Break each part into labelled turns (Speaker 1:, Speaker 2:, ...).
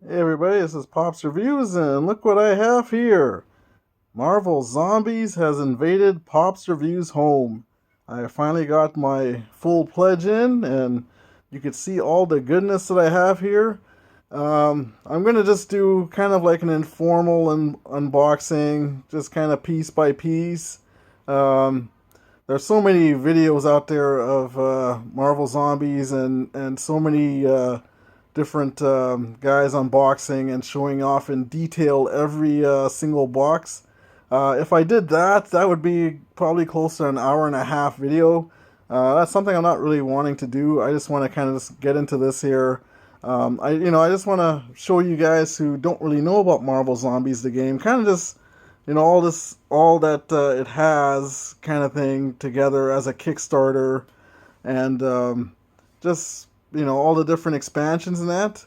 Speaker 1: Hey everybody, this is Pop's Reviews, and look what I have here. Marvel Zombies has invaded Pop's Reviews home. I finally got my full pledge in, and you can see all the goodness that I have here. I'm gonna just do kind of like an informal unboxing, just kind of piece by piece. Um, there's so many videos out there of Marvel Zombies and so many different guys unboxing and showing off in detail every single box. If I did that, that would be probably close to an hour and a half video. That's something I'm not really wanting to do. I just want to kind of just get into this here. I just want to show you guys who don't really know about Marvel Zombies, the game, kind of just, all that it has, kind of thing, together as a Kickstarter, and just all the different expansions and that,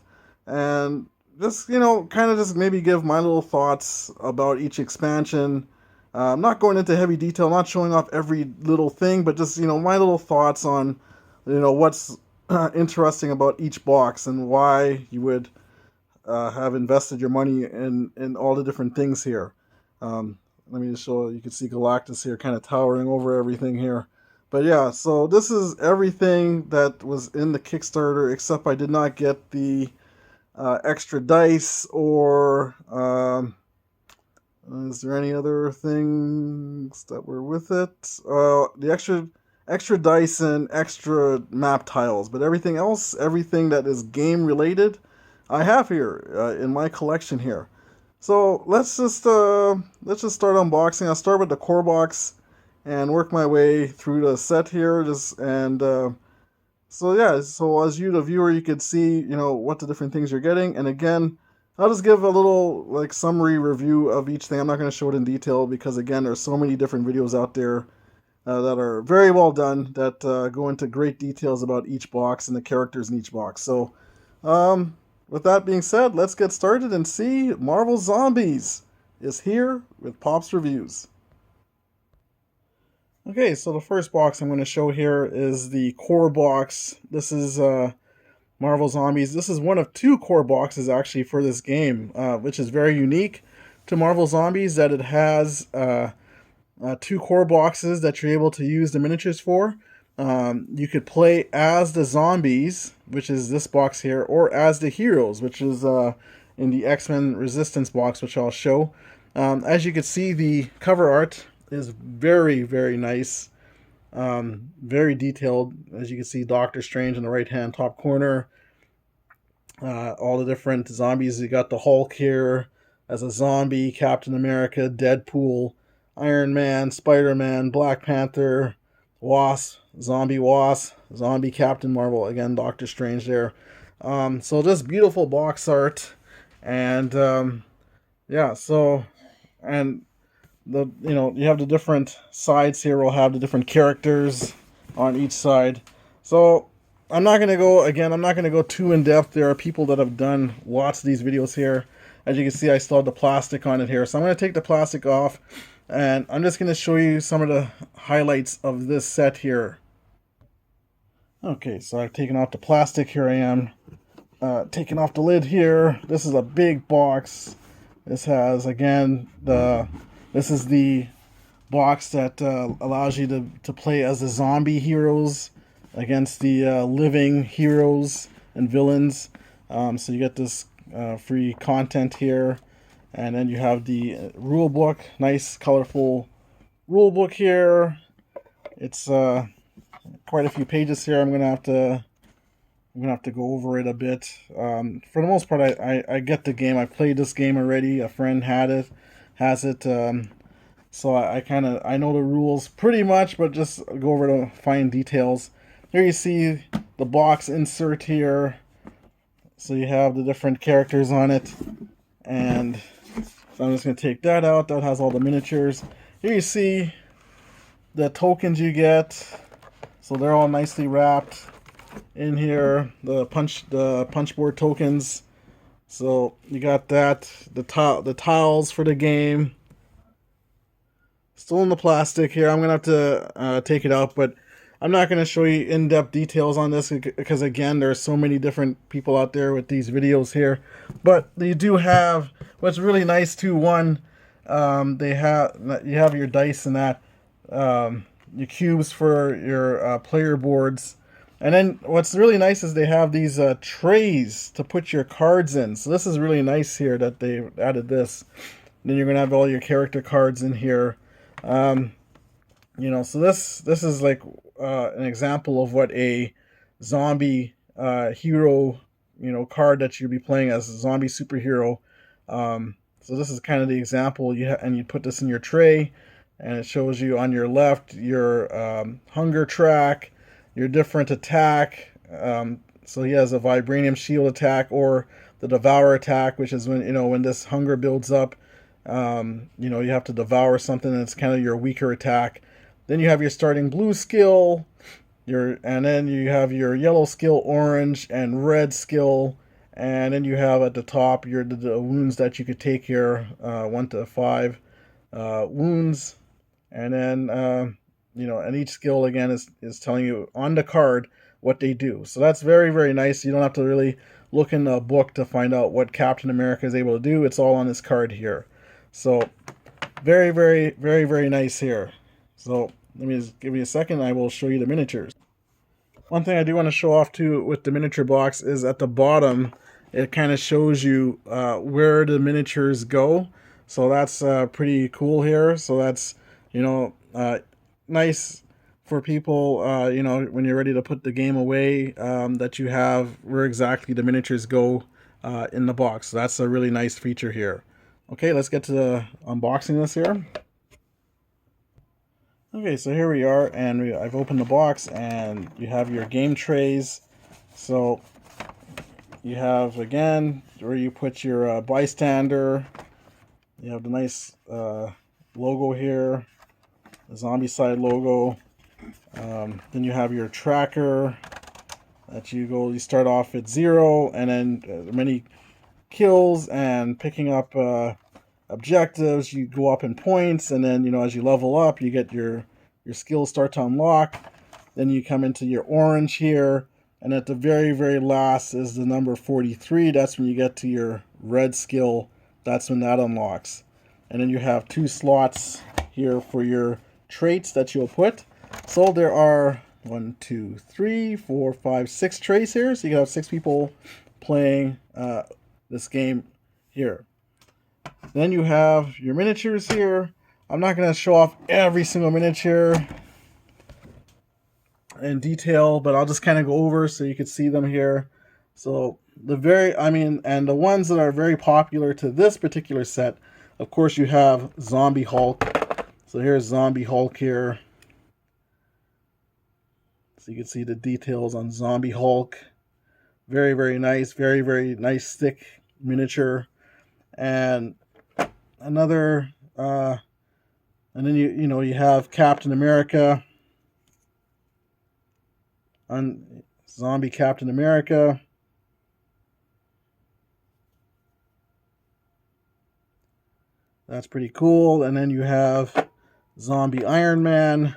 Speaker 1: and just kind of just maybe give my little thoughts about each expansion. I'm not going into heavy detail, not showing off every little thing, but just my little thoughts on what's interesting about each box and why you would have invested your money in all the different things here. Let me just show you. Can see Galactus here kind of towering over everything here. But yeah, so this is everything that was in the Kickstarter, except I did not get the extra dice or is there any other things that were with it? The extra dice and extra map tiles, but everything else, everything that is game related, I have here in my collection here. So let's just start unboxing. I'll start with the core box and work my way through the set here. So yeah, so as you the viewer, you could see what the different things you're getting. And again, I'll just give a little like summary review of each thing. I'm not going to show it in detail because again, there's so many different videos out there that are very well done that go into great details about each box and the characters in each box. So with that being said, let's get started and see Marvel Zombies is here with Pop's Reviews. Okay, so the first box I'm going to show here is the core box. This is Marvel Zombies. This is one of two core boxes actually for this game, which is very unique to Marvel Zombies, that it has two core boxes that you're able to use the miniatures for. You could play as the zombies, which is this box here, or as the heroes, which is in the X-Men Resistance box, which I'll show. As you can see, the cover art is very, very nice. Very detailed. As you can see, Doctor Strange in the right-hand top corner. All the different zombies. You got the Hulk here as a zombie, Captain America, Deadpool, Iron Man, Spider-Man, Black Panther, Wasp, Zombie Captain Marvel, again, Doctor Strange there. So just beautiful box art. And yeah, so, and you have the different sides here. We'll have the different characters on each side. So I'm not going to go too in depth. There are people that have done lots of these videos here. As you can see, I still have the plastic on it here. So I'm going to take the plastic off, and I'm just going to show you some of the highlights of this set here. Okay, so I've taken off the plastic. Here I am taking off the lid here. This is a big box. This has, again, this is the box that allows you to play as the zombie heroes against the living heroes and villains. So you get this free content here. And then you have the rule book, nice colorful rule book here. It's quite a few pages here. I'm gonna have to go over it a bit. For the most part, I get the game. I played this game already. A friend has it. So I know the rules pretty much, but just go over the fine details. Here you see the box insert here. So you have the different characters on it, and so I'm just going to take that out. That has all the miniatures. Here you see the tokens you get. So they're all nicely wrapped in here. The punch board tokens. So you got that. The tiles for the game. Still in the plastic here. I'm going to have to take it out, but I'm not going to show you in-depth details on this because, again, there's so many different people out there with these videos here. But you do have, what's really nice too, one, you have your dice and that, your cubes for your player boards. And then what's really nice is they have these trays to put your cards in. So this is really nice here that they added this. Then you're going to have all your character cards in here. You know, so this is like an example of what a zombie hero, you know, card that you'll be playing as a zombie superhero. So this is kind of the example. And you put this in your tray, and it shows you on your left your hunger track, your different attack. So he has a vibranium shield attack or the devour attack, which is when, you know, when this hunger builds up, you know, you have to devour something, and it's kind of your weaker attack. Then you have your starting blue skill, and then you have your yellow skill, orange, and red skill, and then you have at the top the wounds that you could take here, 1 to 5 wounds, and then you know, and each skill again is telling you on the card what they do. So that's very, very nice. You don't have to really look in the book to find out what Captain America is able to do. It's all on this card here. So very, very, very, very nice here. So let me just give you a second. I will show you the miniatures. One thing I do want to show off too with the miniature box is at the bottom, it kind of shows you where the miniatures go. So that's pretty cool here. So that's, you know, nice for people, you know, when you're ready to put the game away, that you have where exactly the miniatures go in the box. So that's a really nice feature here. Okay, let's get to the unboxing this here. Okay, so here we are, and I've opened the box, and you have your game trays. So you have, again, where you put your bystander. You have the nice logo here, the Zombicide logo. Then you have your tracker that you start off at 0, and then many kills and picking up objectives. You go up in points, and then, you know, as you level up, you get your skills start to unlock. Then you come into your orange here, and at the very, very last is the number 43. That's when you get to your red skill. That's when that unlocks. And then you have 2 slots here for your traits that you'll put. So there are 1, 2, 3, 4, 5, 6 traits here. So you can have 6 people playing this game here. Then you have your miniatures here. I'm not going to show off every single miniature in detail, but I'll just kind of go over so you can see them here. So and the ones that are very popular to this particular set, of course, you have Zombie Hulk. So here's Zombie Hulk here. So you can see the details on Zombie Hulk. Very, very nice. Very, very nice thick miniature. And another, and then you have Captain America. On Zombie Captain America. That's pretty cool. And then you have Zombie Iron Man.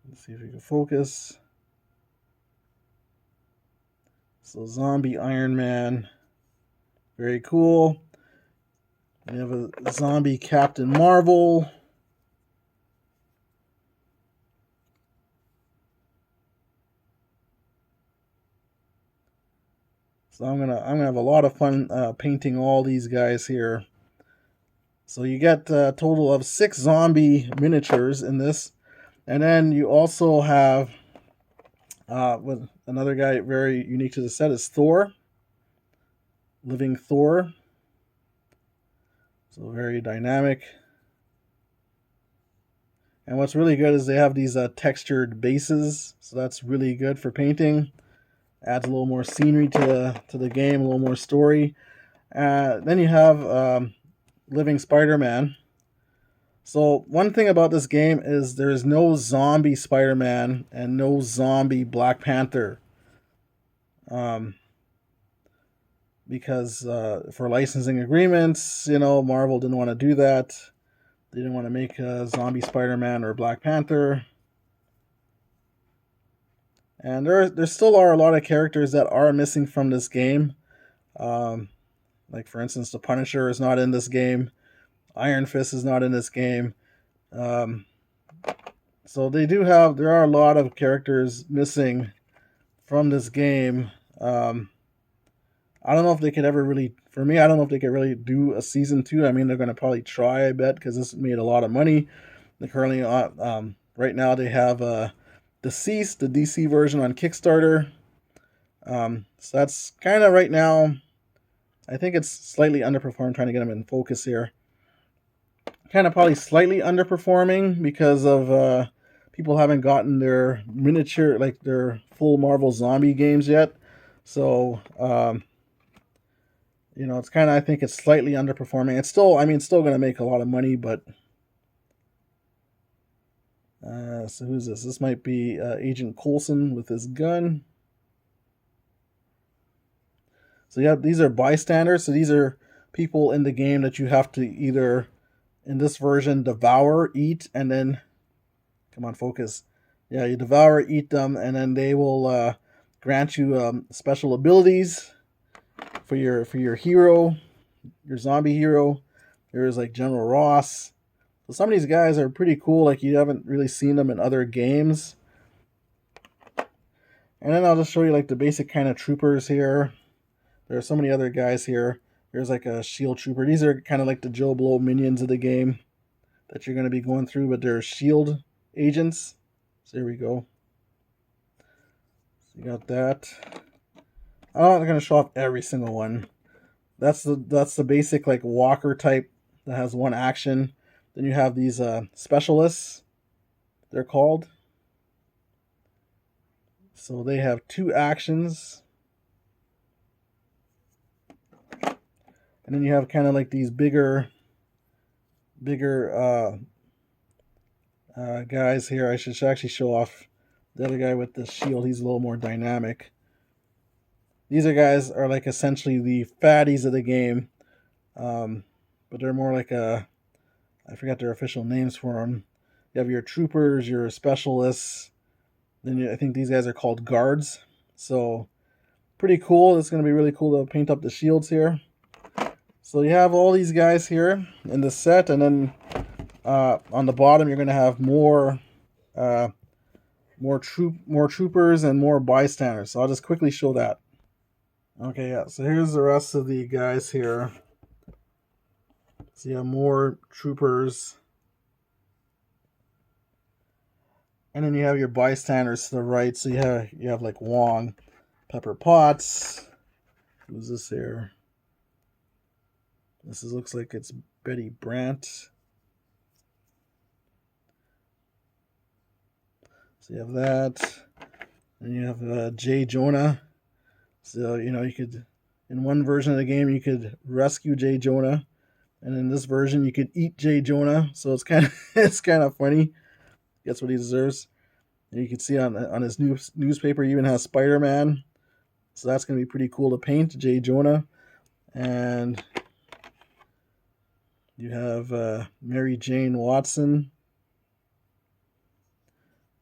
Speaker 1: Let's see if we can focus. So Zombie Iron Man. Very cool. We have a Zombie Captain Marvel. So I'm gonna have a lot of fun painting all these guys here. So you get a total of 6 zombie miniatures in this, and then you also have with another guy very unique to the set is Thor, Living Thor. So very dynamic. And what's really good is they have these textured bases, so that's really good for painting. Adds a little more scenery to the game, a little more story. Then you have Living Spider-Man. So one thing about this game is there is no zombie Spider-Man and no zombie Black Panther. Because for licensing agreements, Marvel didn't want to do that. They didn't want to make a zombie Spider-Man or Black Panther. And there still are a lot of characters that are missing from this game. Like, for instance, the Punisher is not in this game. Iron Fist is not in this game. So there are a lot of characters missing from this game. I don't know if they could ever really, for me, I don't know if they could really do a season 2. I mean, they're going to probably try, I bet, because this made a lot of money. They currently, right now, they have Deceased, the DC version, on Kickstarter. So that's kind of right now, I think it's slightly underperformed, trying to get them in focus here. Kind of probably slightly underperforming because of people haven't gotten their miniature, like their full Marvel Zombie games yet. So, you know, it's kind of, I think it's slightly underperforming. It's still, I mean, it's still going to make a lot of money, but so who's this? This might be Agent Coulson with his gun. So yeah, these are bystanders. So these are people in the game that you have to either, in this version, devour, eat, and then, come on, focus. Yeah, you devour, eat them, and then they will grant you special abilities for your hero, your zombie hero. There's like General Ross. So some of these guys are pretty cool. Like, you haven't really seen them in other games. And then I'll just show you like the basic kind of troopers here. There are so many other guys here. There's like a shield trooper. These are kind of like the Joe Blow minions of the game that you're going to be going through, but they're shield agents. So there we go. So you got that. I'm not going to show off every single one. That's the basic like walker type that has one action. Then you have these specialists, they're called. So they have 2 actions. And then you have kind of like these bigger guys here. I should actually show off the other guy with the shield. He's a little more dynamic. These guys are like essentially the fatties of the game. But they're more like I forgot their official names for them. You have your troopers, your specialists. Then I think these guys are called guards. So pretty cool. It's going to be really cool to paint up the shields here. So you have all these guys here in the set, and then on the bottom you're going to have more troopers and more bystanders. So I'll just quickly show that. Okay, yeah. So here's the rest of the guys here. So you have more troopers. And then you have your bystanders to the right. So you have like Wong, Pepper Potts. Who's this here? Looks like it's Betty Brant. So you have that. And you have J. Jonah. So, you know, you could, in one version of the game, you could rescue J. Jonah. And in this version, you could eat J. Jonah. So it's kind of funny. Gets what he deserves. And you can see on his newspaper, he even has Spider-Man. So that's going to be pretty cool to paint, J. Jonah. And you have Mary Jane Watson.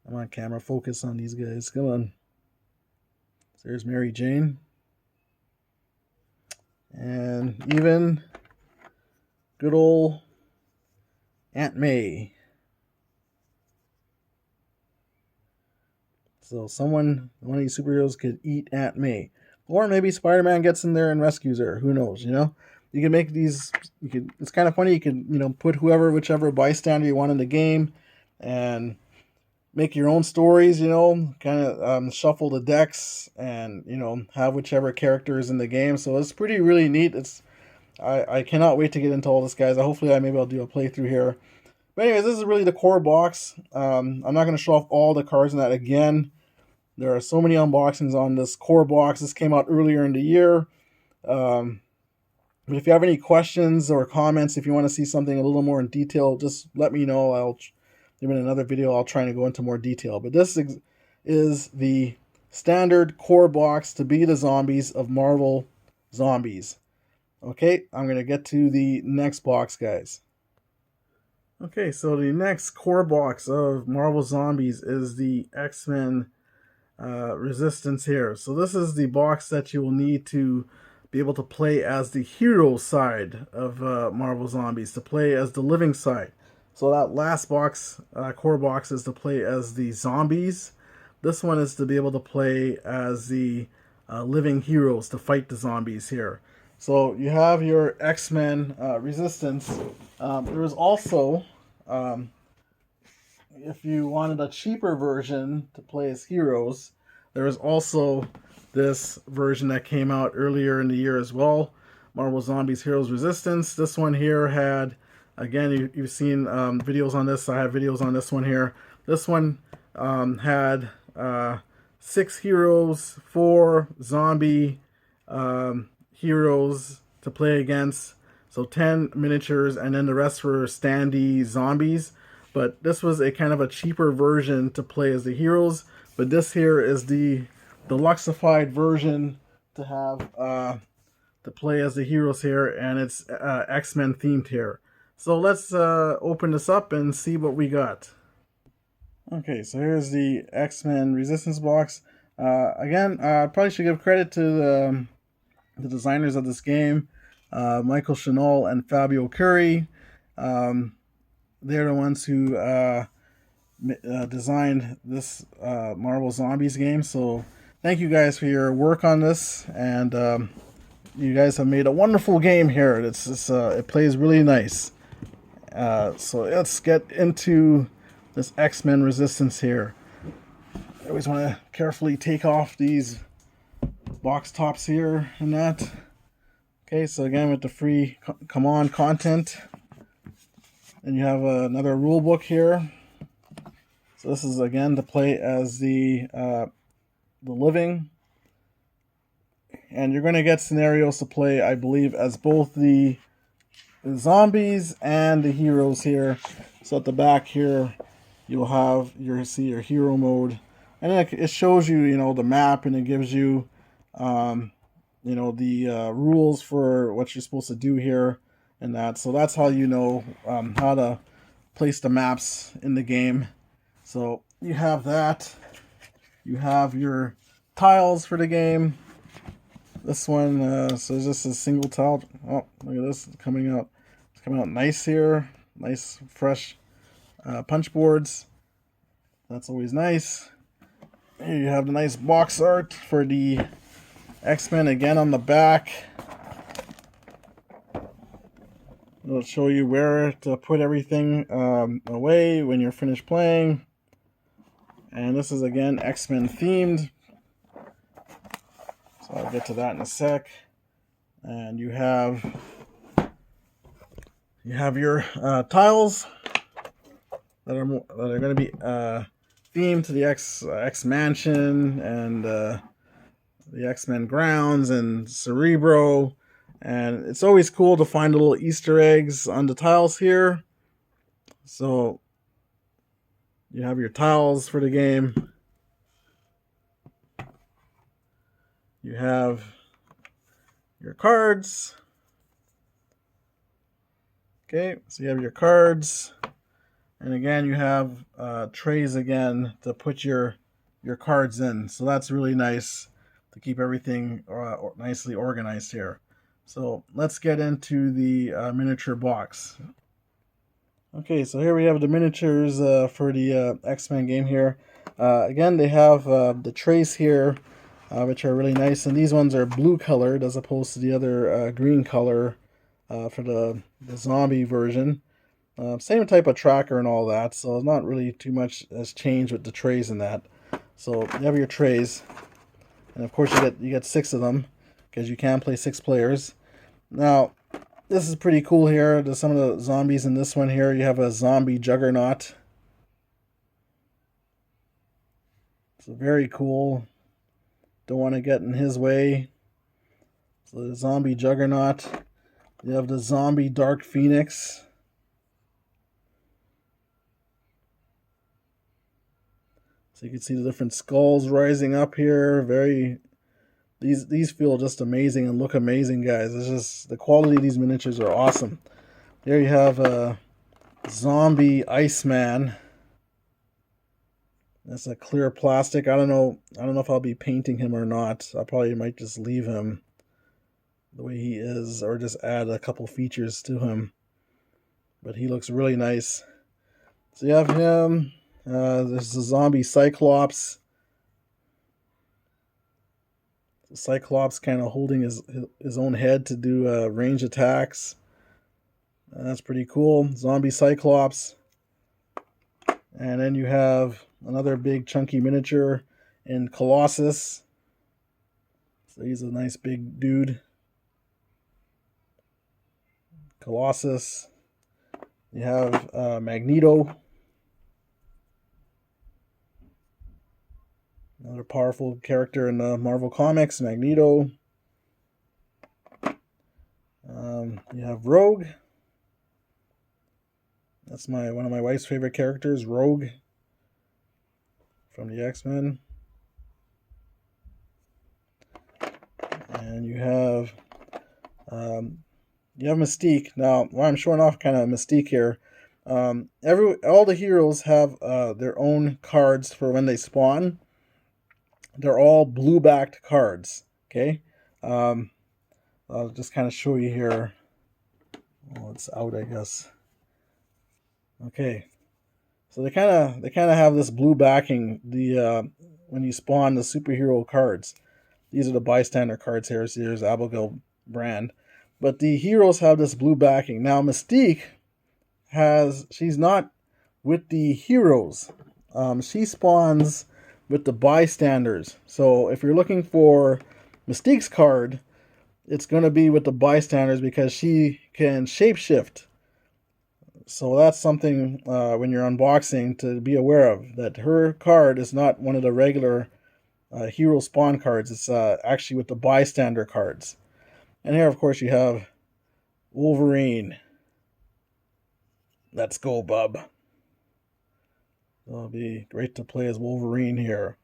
Speaker 1: Come on, camera, focus on these guys. Come on. So there's Mary Jane. And even good old Aunt May. So one of these superheroes could eat Aunt May. Or maybe Spider-Man gets in there and rescues her. Who knows, you know? You can make these, it's kind of funny. You can, you know, put whichever bystander you want in the game and make your own stories, you know, kind of shuffle the decks and, you know, have whichever character is in the game. So it's really neat. I cannot wait to get into all this, guys. Hopefully maybe I'll do a playthrough here. But anyways, this is really the core box. I'm not going to show off all the cards in that again. There are so many unboxings on this core box. This came out earlier in the year. But if you have any questions or comments, if you want to see something a little more in detail, just let me know. In another video, I'll try to go into more detail. But this is the standard core box to be the zombies of Marvel Zombies. Okay, I'm going to get to the next box, guys. Okay, so the next core box of Marvel Zombies is the X-Men Resistance here. So this is the box that you will need to be able to play as the hero side of Marvel Zombies, to play as the living side. So that last box, core box, is to play as the zombies. This one is to be able to play as the living heroes to fight the zombies here. So you have your X-Men Resistance. There was also, if you wanted a cheaper version to play as heroes, there was also this version that came out earlier in the year as well, Marvel Zombies Heroes Resistance. This one here had, again, you've seen videos on this. I have videos on this one here. This one had 6 heroes, 4 zombie heroes to play against. So 10 miniatures, and then the rest were standee zombies. But this was a kind of a cheaper version to play as the heroes. But this here is the deluxeified version to have to play as the heroes here, and it's X-Men themed here. So let's open this up and see what we got. Okay, so here's the X-Men Resistance box. Again, I probably should give credit to the designers of this game, Michael Chanel and Fabio Curry. They're the ones who designed this Marvel Zombies game. So thank you guys for your work on this, and you guys have made a wonderful game here. It plays really nice. So let's get into this X-Men Resistance here. I always want to carefully take off these box tops here and that. Okay, so again with the free CMON content. And you have another rule book here. So this is again to play as the living. And you're going to get scenarios to play, I believe, as both the zombies and the heroes here. So at the back here, you'll have your hero mode, and then it shows you, the map, and it gives you, the rules for what you're supposed to do here and that. So that's how you know how to place the maps in the game. So you have that. You have your tiles for the game. This one, so this is single tile. Oh, look at this coming out. It's coming out nice here. Nice, fresh punch boards. That's always nice. Here you have the nice box art for the X-Men again on the back. It'll show you where to put everything away when you're finished playing. And this is again X-Men themed. So I'll get to that in a sec. And you have your tiles that are going to be themed to the X Mansion and the X-Men grounds and Cerebro. And it's always cool to find little Easter eggs on the tiles here. So you have your tiles for the game. You have your cards. Okay, so you have your cards. And again, you have trays again to put your cards in. So that's really nice to keep everything nicely organized here. So let's get into the miniature box. Okay, so here we have the miniatures for the X-Men game here. Again, they have the trays here, which are really nice. And these ones are blue colored as opposed to the other green color for the zombie version. Same type of tracker and all that, so not really too much has changed with the trays and that. So you have your trays, and of course you get 6 of them because you can play 6 players. Now this is pretty cool here. There's some of the zombies in this one here. You have a zombie juggernaut. So very cool. Don't want to get in his way. So the zombie juggernaut. You have the zombie Dark Phoenix. So you can see the different skulls rising up here. These feel just amazing and look amazing, guys. It's just the quality of these miniatures are awesome. There you have zombie Iceman. That's a clear plastic. I don't know if I'll be painting him or not. I probably might just leave him the way he is, or just add a couple features to him. But he looks really nice. So you have him. There's a zombie Cyclops. The Cyclops kind of holding his own head to do range attacks. That's pretty cool. Zombie Cyclops. And then you have another big chunky miniature in Colossus. So he's a nice big dude. Colossus. You have Magneto. Another powerful character in the Marvel Comics, Magneto. You have Rogue. That's one of my wife's favorite characters, Rogue, from the X-Men. And you have Mystique. Now, why I'm showing off kind of Mystique here. All the heroes have their own cards for when they spawn. They're all blue-backed cards. Okay, I'll just kind of show you here. Oh, it's out, I guess. Okay, so they kind of have this blue backing. When you spawn the superhero cards, these are the bystander cards here. So there's Abigail Brand, but the heroes have this blue backing. Now Mystique she's not with the heroes. She spawns with the bystanders. So if you're looking for Mystique's card, it's going to be with the bystanders because she can shapeshift. So that's something when you're unboxing to be aware of, that her card is not one of the regular hero spawn cards. It's actually with the bystander cards. And here, of course, you have Wolverine. Let's go, bub. It'll be great to play as Wolverine here.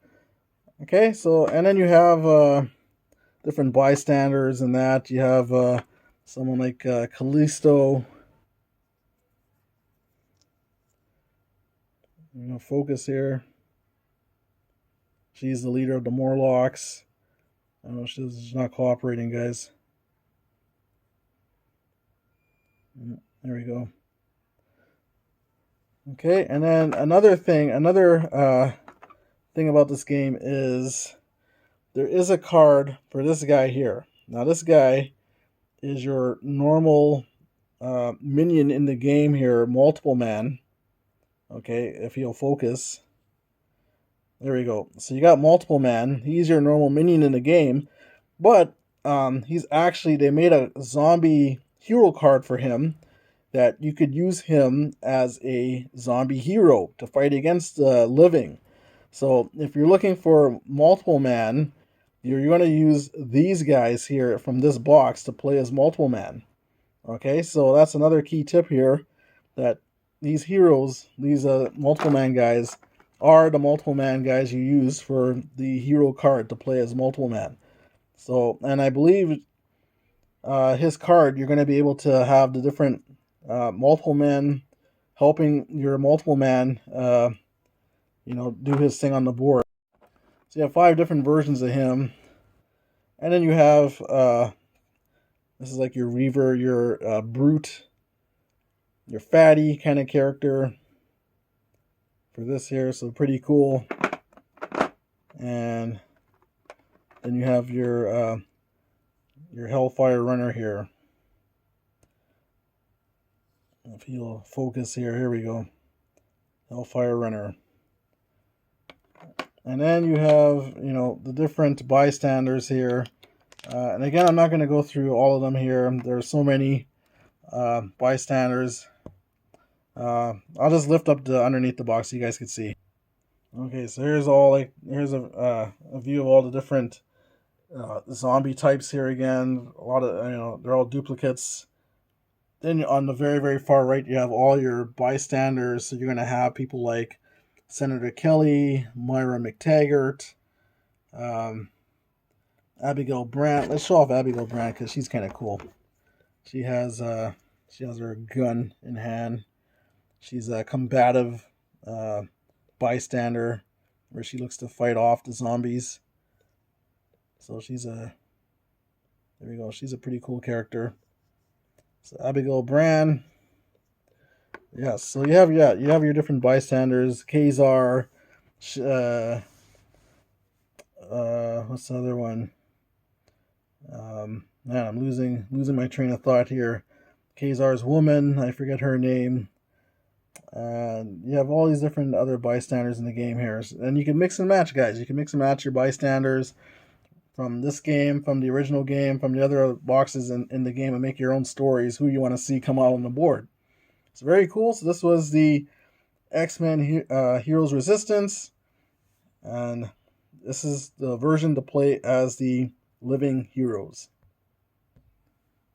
Speaker 1: Okay, so, and then you have different bystanders and that. You have someone like Callisto. Focus here. She's the leader of the Morlocks. I don't know, she's not cooperating, guys. There we go. Okay, and then another thing about this game is there is a card for this guy here. Now this guy is your normal minion in the game here, Multiple Man. Okay, if he'll focus. There we go. So you got Multiple Man. He's your normal minion in the game. But they made a zombie hero card for him that you could use him as a zombie hero to fight against the living. So if you're looking for Multiple Man, you're going to use these guys here from this box to play as Multiple Man. Okay, so that's another key tip here, that these heroes, these Multiple Man guys, are the Multiple Man guys you use for the hero card to play as Multiple Man. So, and I believe his card, you're going to be able to have the different Multiple Men helping your Multiple Man, do his thing on the board. So you have 5 different versions of him. And then you have, this is like your Reaver, your Brute, your Fatty kind of character for this here. So pretty cool. And then you have your Hellfire Runner here. If he'll focus here we go. Hellfire Runner. And then you have, the different bystanders here. And again, I'm not going to go through all of them here. There are so many bystanders. I'll just lift up underneath the box so you guys can see. Okay, so here's a view of all the different zombie types here again. A lot of, they're all duplicates. Then on the very, very far right, you have all your bystanders. So you're going to have people like Senator Kelly, Myra McTaggart, Abigail Brandt. Let's show off Abigail Brandt because she's kind of cool. She has her gun in hand. She's a combative bystander where she looks to fight off the zombies. So there we go. She's a pretty cool character. So Abigail Brand. Yeah, so you have your different bystanders. Kazar, what's the other one? Man, I'm losing my train of thought here. Kazar's woman, I forget her name. You have all these different other bystanders in the game here, and you can mix and match, guys. You can mix and match your bystanders from this game, from the original game, from the other boxes in the game, and make your own stories. Who you want to see come out on the board. It's very cool. So this was the X-Men Heroes Resistance, and this is the version to play as the Living Heroes.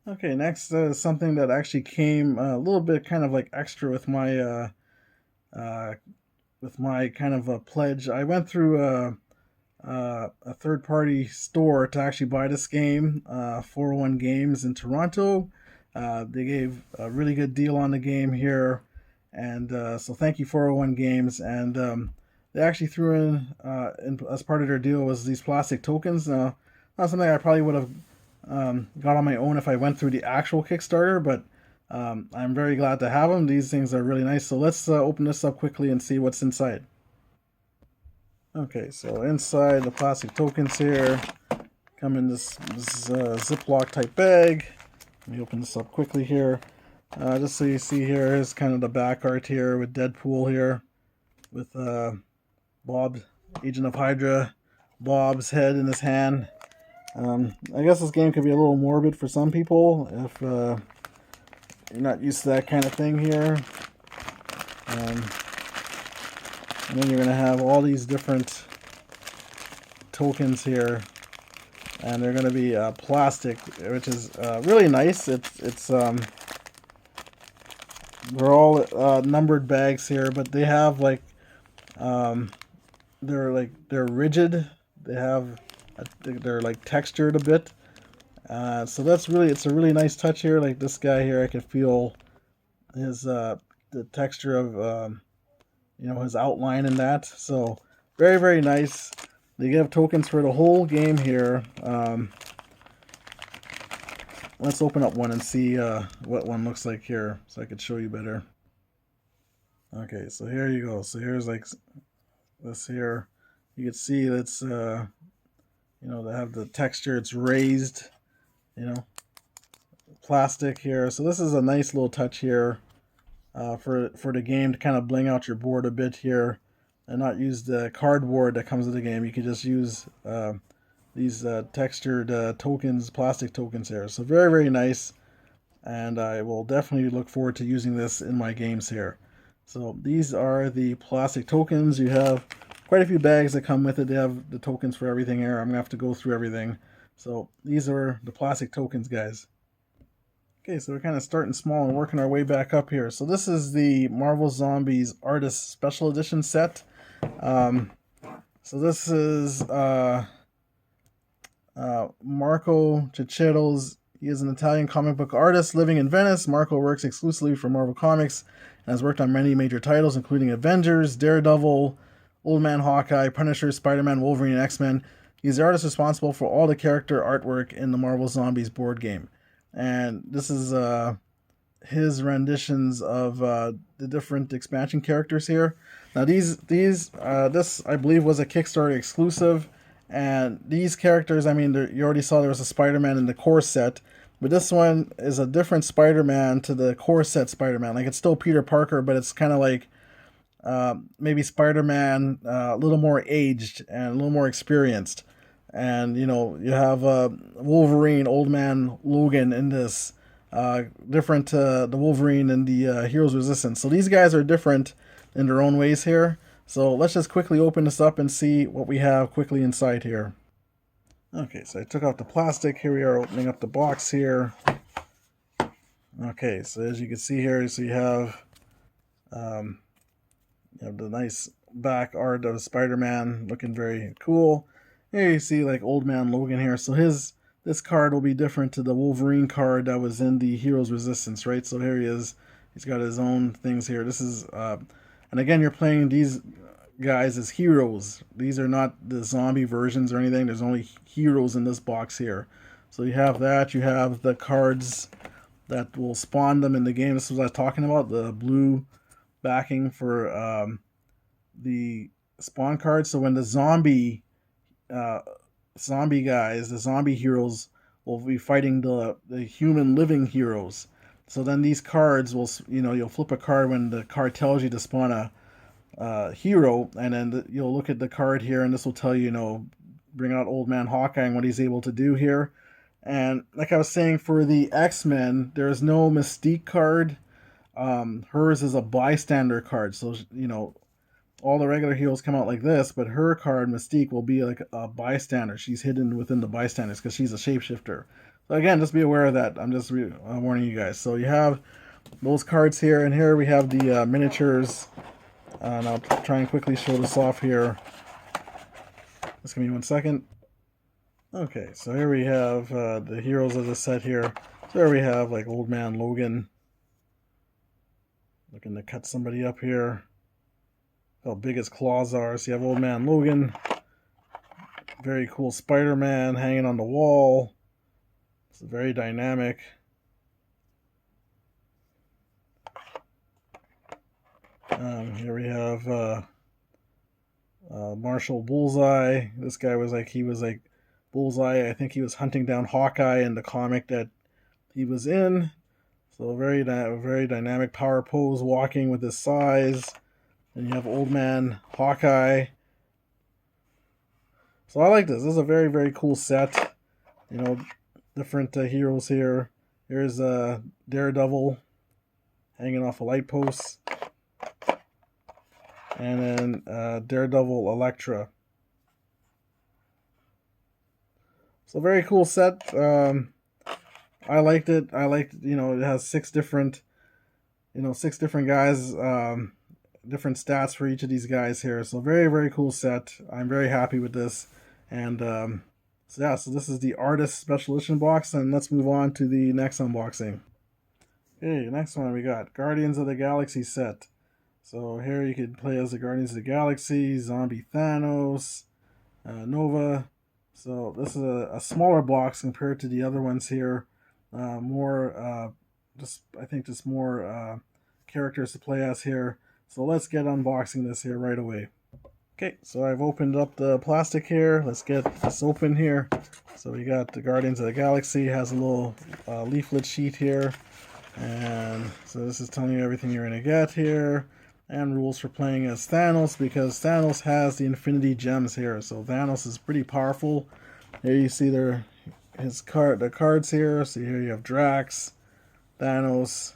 Speaker 1: Okay, next something that actually came a little bit kind of like extra with my kind of a pledge. I went through a third-party store to actually buy this game, 401 Games in Toronto. They gave a really good deal on the game here, and so thank you 401 Games. And they actually threw in as part of their deal was these plastic tokens. Not something I probably would have got on my own if I went through the actual Kickstarter, but I'm very glad to have them. These things are really nice. So let's open this up quickly and see what's inside. Okay, so inside the plastic tokens here come in this Ziploc type bag. Let me open this up quickly here. Just so you see here is kind of the back art here with Deadpool here with Bob, Agent of Hydra, Bob's head in his hand. I guess this game could be a little morbid for some people if you're not used to that kind of thing here. And then you're going to have all these different tokens here, and they're going to be plastic, which is really nice. They're all numbered bags here, but they have like they're rigid. They're like textured a bit, so it's a really nice touch here. Like this guy here, I can feel his the texture of his outline in that. So very, very nice. They give tokens for the whole game here. Let's open up one and see what one looks like here, so I could show you better. Okay, so here you go. So here's like this here. You can see that's they have the texture. It's raised, plastic here. So this is a nice little touch here for the game to kind of bling out your board a bit here, and not use the cardboard that comes with the game. You can just use these textured tokens, plastic tokens here. So very, very nice, and I will definitely look forward to using this in my games here. So these are the plastic tokens. You have quite a few bags that come with it. They have the tokens for everything here. I'm gonna have to go through everything. So these are the plastic tokens, guys. Okay, so we're kind of starting small and working our way back up here. So this is the Marvel Zombies Artist Special Edition set. So this is Marco Cicchetto's. He is an Italian comic book artist living in Venice. Marco works exclusively for Marvel Comics and has worked on many major titles, including Avengers, Daredevil, Old Man Hawkeye, Punisher, Spider-Man, Wolverine, and X-Men. He's the artist responsible for all the character artwork in the Marvel Zombies board game. And this is his renditions of the different expansion characters here. Now this I believe was a Kickstarter exclusive, and these characters, I mean, you already saw there was a Spider-Man in the core set, but this one is a different Spider-Man to the core set Spider-Man. Like, it's still Peter Parker, but it's kind of like maybe Spider-Man a little more aged and a little more experienced. And you have Wolverine, Old Man Logan in this, different the Wolverine in the Heroes Resistance. So these guys are different in their own ways here. So let's just quickly open this up and see what we have quickly inside here. Okay, so I took out the plastic. Here we are opening up the box here. Okay, so as you can see here, so you have the nice back art of Spider-Man looking very cool. Here you see like Old Man Logan here. So this card will be different to the Wolverine card that was in the Heroes Resistance, right? So here he is. He's got his own things here. This is, and again, you're playing these guys as heroes. These are not the zombie versions or anything. There's only heroes in this box here. So you have that. You have the cards that will spawn them in the game. This is what I was talking about. The blue backing for the spawn cards. So when the zombie guys, the zombie heroes, will be fighting the human living heroes. So then these cards will, you'll flip a card when the card tells you to spawn a hero, and then you'll look at the card here, and this will tell you, bring out Old Man Hawkeye and what he's able to do here. And like I was saying, for the X-Men, there's no Mystique card. Hers is a bystander card, so all the regular heroes come out like this, but her card, Mystique, will be like a bystander. She's hidden within the bystanders because she's a shapeshifter. So again, just be aware of that. I'm just warning you guys. So you have those cards here, and here we have the miniatures. And I'll try and quickly show this off here. Just give me 1 second. Okay, so here we have the heroes of the set here. So here we have like Old Man Logan. Looking to cut somebody up here. How big his claws are. So you have Old Man Logan. Very cool Spider-Man hanging on the wall. It's very dynamic. Here we have Marshall Bullseye. This guy was like Bullseye. I think he was hunting down Hawkeye in the comic that he was in. So very dynamic power pose, walking with his size. And you have Old Man Hawkeye. So I like this. This is a very, very cool set. Different heroes here. Here's Daredevil hanging off a light post. And then Daredevil Elektra. So very cool set. I liked it. It has 6 different guys, different stats for each of these guys here. So very, very cool set. I'm very happy with this. And so this is the Artist Special Edition box, and let's move on to the next unboxing. Okay, next one we got Guardians of the Galaxy set. So here you could play as the Guardians of the Galaxy, Zombie Thanos, Nova. So this is a smaller box compared to the other ones here. More characters to play as here. So let's get unboxing this here right away. Okay, so I've opened up the plastic here. Let's get this open here. So we got the Guardians of the Galaxy. It has a little leaflet sheet here. And so this is telling you everything you're going to get here. And rules for playing as Thanos, because Thanos has the Infinity Gems here. So Thanos is pretty powerful. Here you see the cards here. So here you have Drax, Thanos,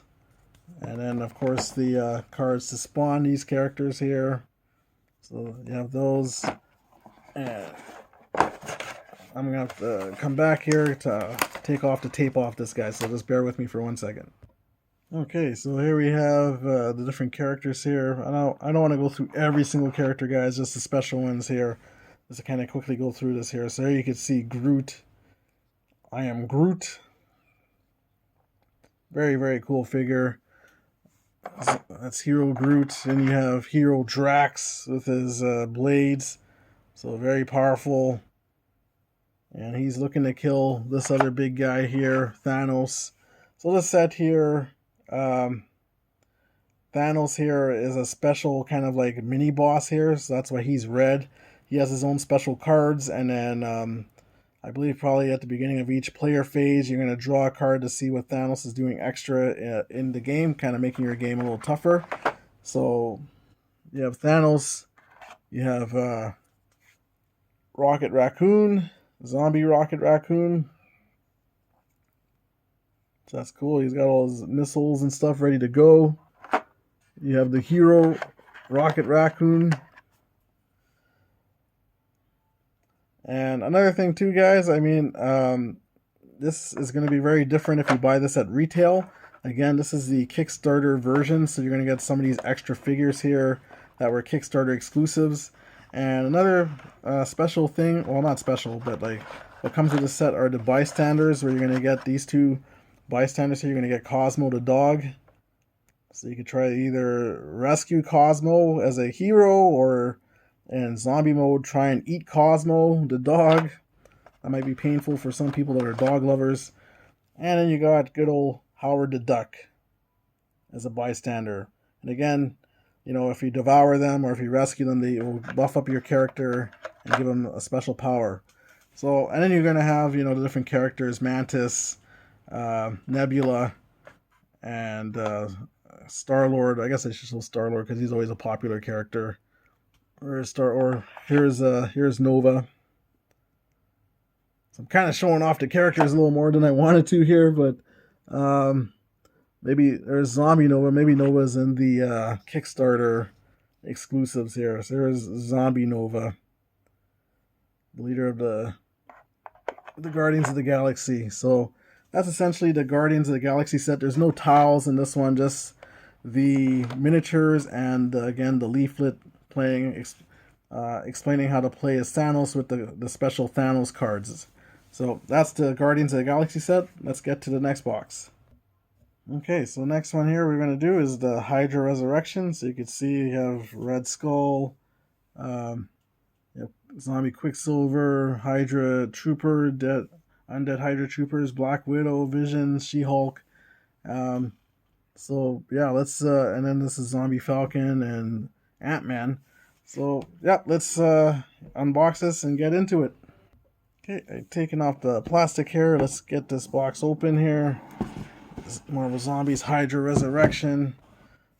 Speaker 1: and then of course the cards to spawn these characters here. So you have those. And I'm going to have to come back here to take off the tape off this guy. So just bear with me for 1 second. Okay, so here we have the different characters here. I don't want to go through every single character, guys, just the special ones here. Just to kind of quickly go through this here. So here you can see Groot. I am Groot. Very, very cool figure. That's Hero Groot. Then you have Hero Drax with his blades. So very powerful. And he's looking to kill this other big guy here, Thanos. So this set here... Thanos here is a special kind of like mini boss here, so that's why he's red. He has his own special cards, and then I believe probably at the beginning of each player phase you're going to draw a card to see what Thanos is doing extra in the game, kind of making your game a little tougher. So you have Thanos, you have Rocket Raccoon, Zombie Rocket Raccoon. So that's cool. He's got all his missiles and stuff ready to go. You have the Hero Rocket Raccoon. And another thing too, guys, this is going to be very different if you buy this at retail. Again, this is the Kickstarter version, so you're going to get some of these extra figures here that were Kickstarter exclusives. And another special thing, well, not special, but like what comes with the set are the bystanders, where you're going to get these two bystanders here. You're going to get Cosmo the dog. So you could try to either rescue Cosmo as a hero, or in zombie mode try and eat Cosmo, the dog. That might be painful for some people that are dog lovers. And then you got good old Howard the Duck as a bystander. And again, you know, if you devour them or if you rescue them, they will buff up your character and give them a special power. So, and then you're going to have, you know, the different characters, Mantis, Nebula, and Star-Lord. I guess I should show Star-Lord because he's always a popular character. Or here's Nova. So I'm kind of showing off the characters a little more than I wanted to here, but maybe there's Zombie Nova. Maybe Nova's in the Kickstarter exclusives here. So there's Zombie Nova, the leader of the Guardians of the Galaxy. So that's essentially the Guardians of the Galaxy set. There's no tiles in this one, just the miniatures and again the leaflet explaining how to play as Thanos with the special Thanos cards. So that's the Guardians of the Galaxy set. Let's get to the next box. Okay, so the next one here we're going to do is the Hydra Resurrection. So you can see you have Red Skull, Zombie Quicksilver, Hydra Trooper, Undead Hydra Troopers, Black Widow, Vision, She-Hulk. So yeah, let's and then this is Zombie Falcon and Ant-Man. So yeah, let's unbox this and get into it. Okay, I've taken off the plastic here. Let's get this box open here. This Marvel Zombies Hydra Resurrection.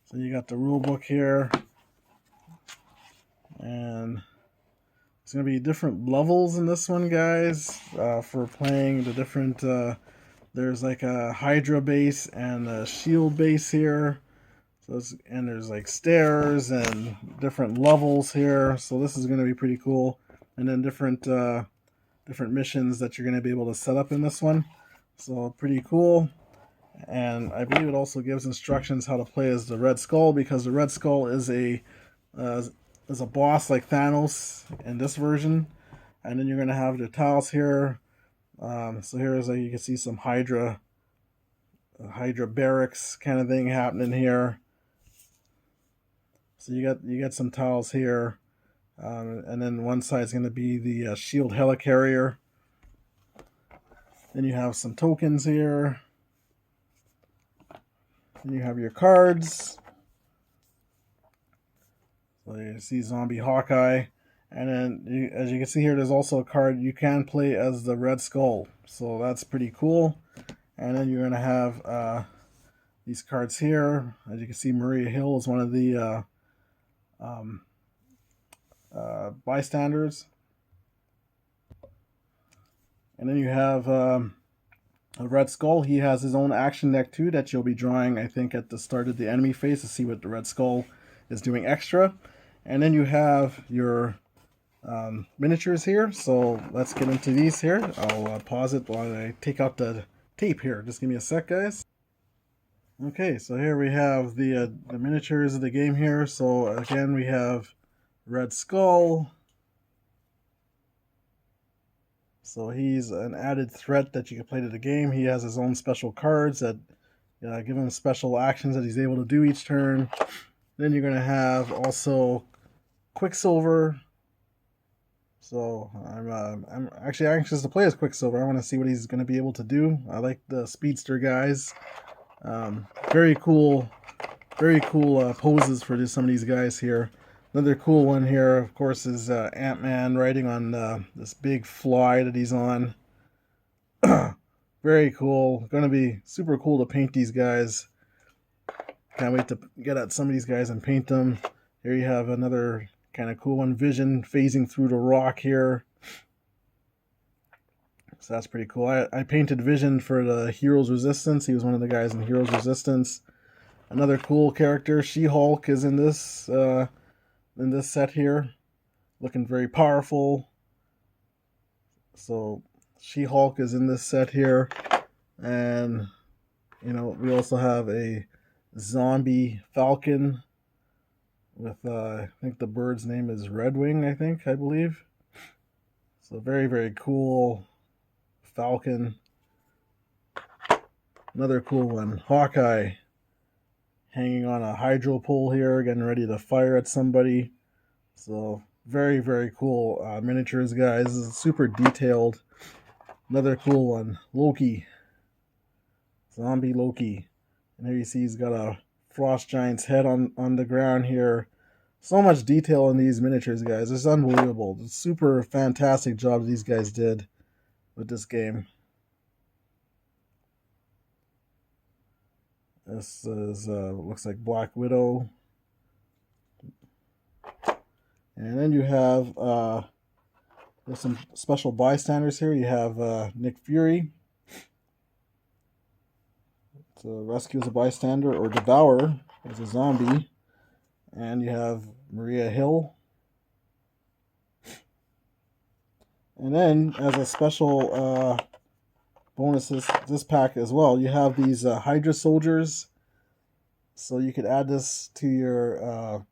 Speaker 1: So you got the rule book here, and it's going to be different levels in this one, guys, for playing the different, there's like a Hydra base and a Shield base here. So and there's like stairs and different levels here. So this is going to be pretty cool. And then different missions that you're going to be able to set up in this one. So pretty cool. And I believe it also gives instructions how to play as the Red Skull, because the Red Skull is a boss like Thanos in this version. And then you're going to have the tiles here. So here's like you can see some Hydra barracks kind of thing happening here. So you got some tiles here, and then one side is going to be the Shield helicarrier. Then you have some tokens here. Then you have your cards. So you see Zombie Hawkeye. And then, as you can see here, there's also a card you can play as the Red Skull. So that's pretty cool. And then you're going to have these cards here. As you can see, Maria Hill is one of the bystanders. And then you have a Red Skull. He has his own action deck too that you'll be drawing, I think, at the start of the enemy phase to see what the Red Skull is doing extra. And then you have your miniatures here. So let's get into these here. I'll pause it while I take out the tape here. Just give me a sec, guys. Okay, so here we have the miniatures of the game here. So again, we have Red Skull. So he's an added threat that you can play to the game. He has his own special cards that give him special actions that he's able to do each turn. Then you're going to have also Quicksilver. So I'm actually anxious to play as Quicksilver. I want to see what he's going to be able to do. I like the speedster guys. Very cool poses for some of these guys here. Another cool one here, of course, is Ant-Man riding on this big fly that he's on. Very cool. Going to be super cool to paint these guys. Can't wait to get at some of these guys and paint them. Here you have another kind of cool one, Vision phasing through the rock here. So that's pretty cool. I painted Vision for the Heroes Resistance. He was one of the guys in Heroes Resistance. Another cool character, She-Hulk, is in this set here, looking very powerful. So She-Hulk is in this set here, and we also have a zombie Falcon with I think the bird's name is Redwing, I believe. So very, very cool Falcon. Another cool one, Hawkeye. hanging on a hydro pole here, getting ready to fire at somebody. So very, very cool miniatures, guys. This is super detailed. Another cool one, Loki. Zombie Loki. And here you see he's got a frost giant's head on the ground here. So much detail in these miniatures, guys. It's unbelievable. It's super fantastic job these guys did with this game. This is looks like Black Widow. And then you have there's some special bystanders here. You have Nick Fury to rescue as a bystander, or devour as a zombie. And you have Maria Hill. And then as a special bonus this pack as well, you have these Hydra soldiers. So you could add this to your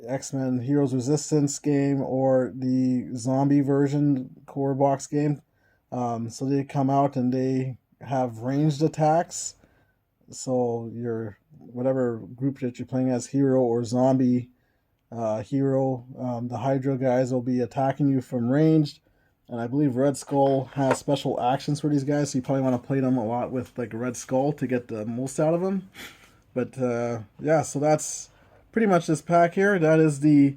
Speaker 1: X-Men Heroes Resistance game or the zombie version core box game. So they come out and they have ranged attacks. So your whatever group that you're playing as, hero or zombie hero, the Hydra guys will be attacking you from ranged. And I believe Red Skull has special actions for these guys, so you probably want to play them a lot with like Red Skull to get the most out of them. But yeah, so that's pretty much this pack here. That is the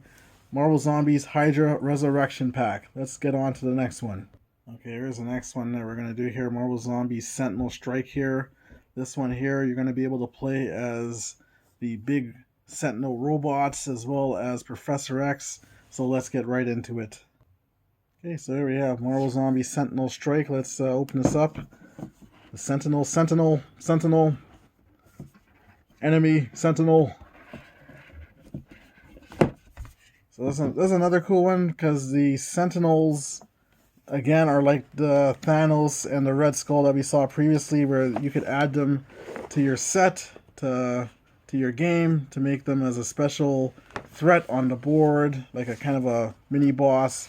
Speaker 1: Marvel Zombies Hydra Resurrection pack. Let's get on to the next one. Okay, here's the next one that we're going to do here. Marvel Zombies Sentinel Strike here. This one here, you're going to be able to play as the big Sentinel robots as well as Professor X. So let's get right into it. Okay, so here we have Marvel Zombies Sentinel Strike. Let's open this up. The Sentinel, enemy, Sentinel. So this is another cool one because the Sentinels, again, are like the Thanos and the Red Skull that we saw previously, where you could add them to your set, to your game, to make them as a special threat on the board, like a kind of a mini boss.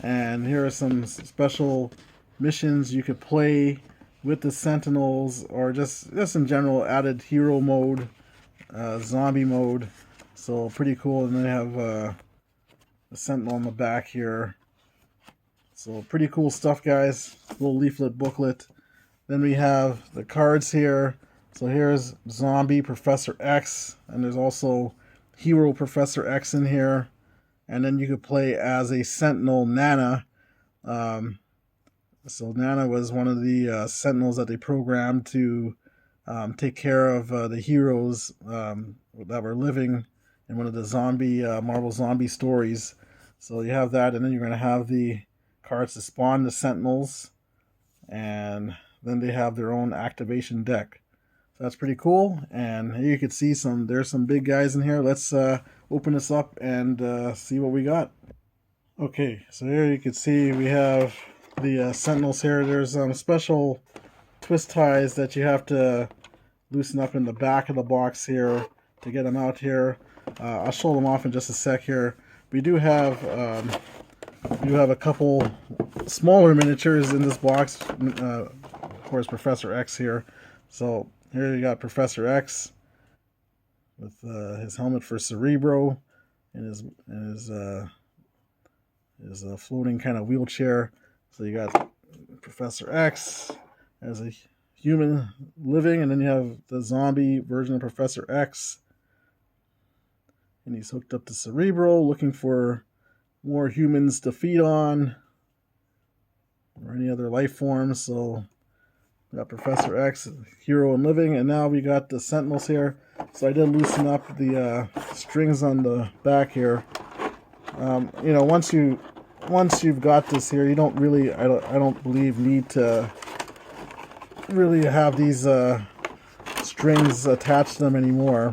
Speaker 1: And here are some special missions you could play with the Sentinels, or just in general, added hero mode, zombie mode. So pretty cool. And they have the Sentinel on the back here. So pretty cool stuff, guys. Little leaflet booklet. Then we have the cards here. So here's Zombie Professor X, and there's also Hero Professor X in here. And then you could play as a Sentinel Nana. So Nana was one of the Sentinels that they programmed to take care of the heroes that were living in one of the Marvel Zombie stories. So you have that, and then you're going to have the cards to spawn the Sentinels, and then they have their own activation deck. So that's pretty cool. And here you can see there's some big guys in here. Let's open this up and see what we got. Okay, so here you can see we have the Sentinels here. There's special twist ties that you have to loosen up in the back of the box here to get them out here. I'll show them off in just a sec here. We do have a couple smaller miniatures in this box. Of course, Professor X here. So here you got Professor X with his helmet for Cerebro and his floating kind of wheelchair. So you got Professor X as a human living, and then you have the zombie version of Professor X. And he's hooked up to Cerebro, looking for more humans to feed on, or any other life forms. So we got Professor X, hero and living, and now we got the Sentinels here. So I did loosen up the strings on the back here. You know, once you've got this here, you don't really, I don't believe, need to really have these strings attached to them anymore.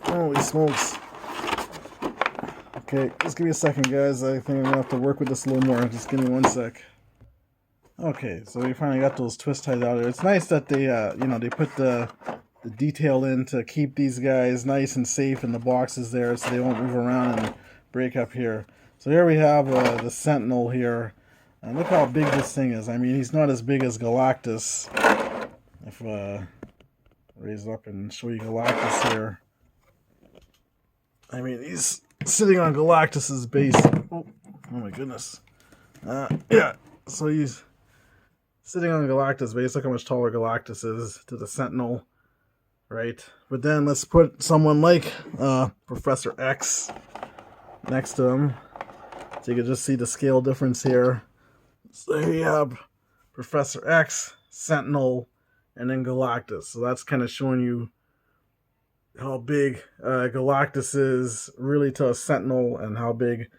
Speaker 1: Holy smokes. Okay, just give me a second, guys. I think I'm going to have to work with this a little more. Just give me one sec. Okay, so we finally got those twist ties out there. It's nice that they, they put the detail in to keep these guys nice and safe in the boxes there, so they won't move around and break up here. So here we have the Sentinel here. And look how big this thing is. I mean, he's not as big as Galactus. if raise it up and show you Galactus here. I mean, he's sitting on Galactus's base. Oh my goodness. Yeah, so he's sitting on Galactus base. Look how much taller Galactus is to the Sentinel, right? But then let's put someone like Professor X next to him, so you can just see the scale difference here. So here you have Professor X, Sentinel, and then Galactus. So that's kind of showing you how big Galactus is really to a Sentinel, and how big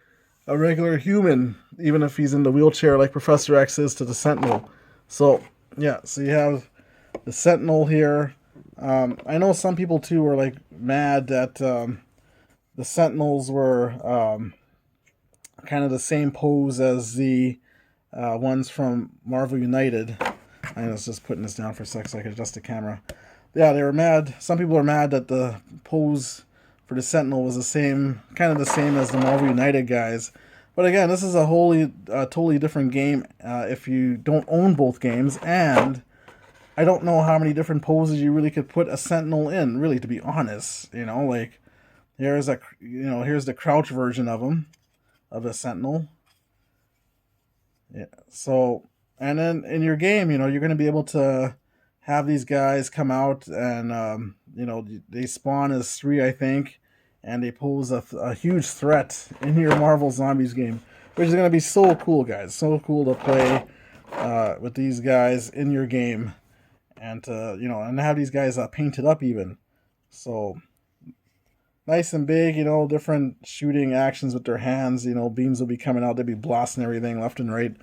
Speaker 1: a regular human, even if he's in the wheelchair like Professor X is to the Sentinel. So yeah, so you have the Sentinel here. I know some people too were like mad that the Sentinels were kind of the same pose as the ones from Marvel United. I was just putting this down for a sec so I could adjust the camera. Yeah, they were mad. Some people are mad that the pose for the Sentinel was the same, kind of the same as the Marvel United guys. But again, this is a totally different game if you don't own both games, and I don't know how many different poses you really could put a Sentinel in, really, to be honest. You know, like here's the crouch version of him, of a Sentinel. Yeah. So, and then in your game, you're going to be able to have these guys come out, and they spawn as 3, I think, and they pose a huge threat in your Marvel Zombies game, which is going to be so cool, guys. So cool to play with these guys in your game, and to and have these guys painted up even. So nice and big, different shooting actions with their hands. Beams will be coming out, they'll be blasting everything left and right.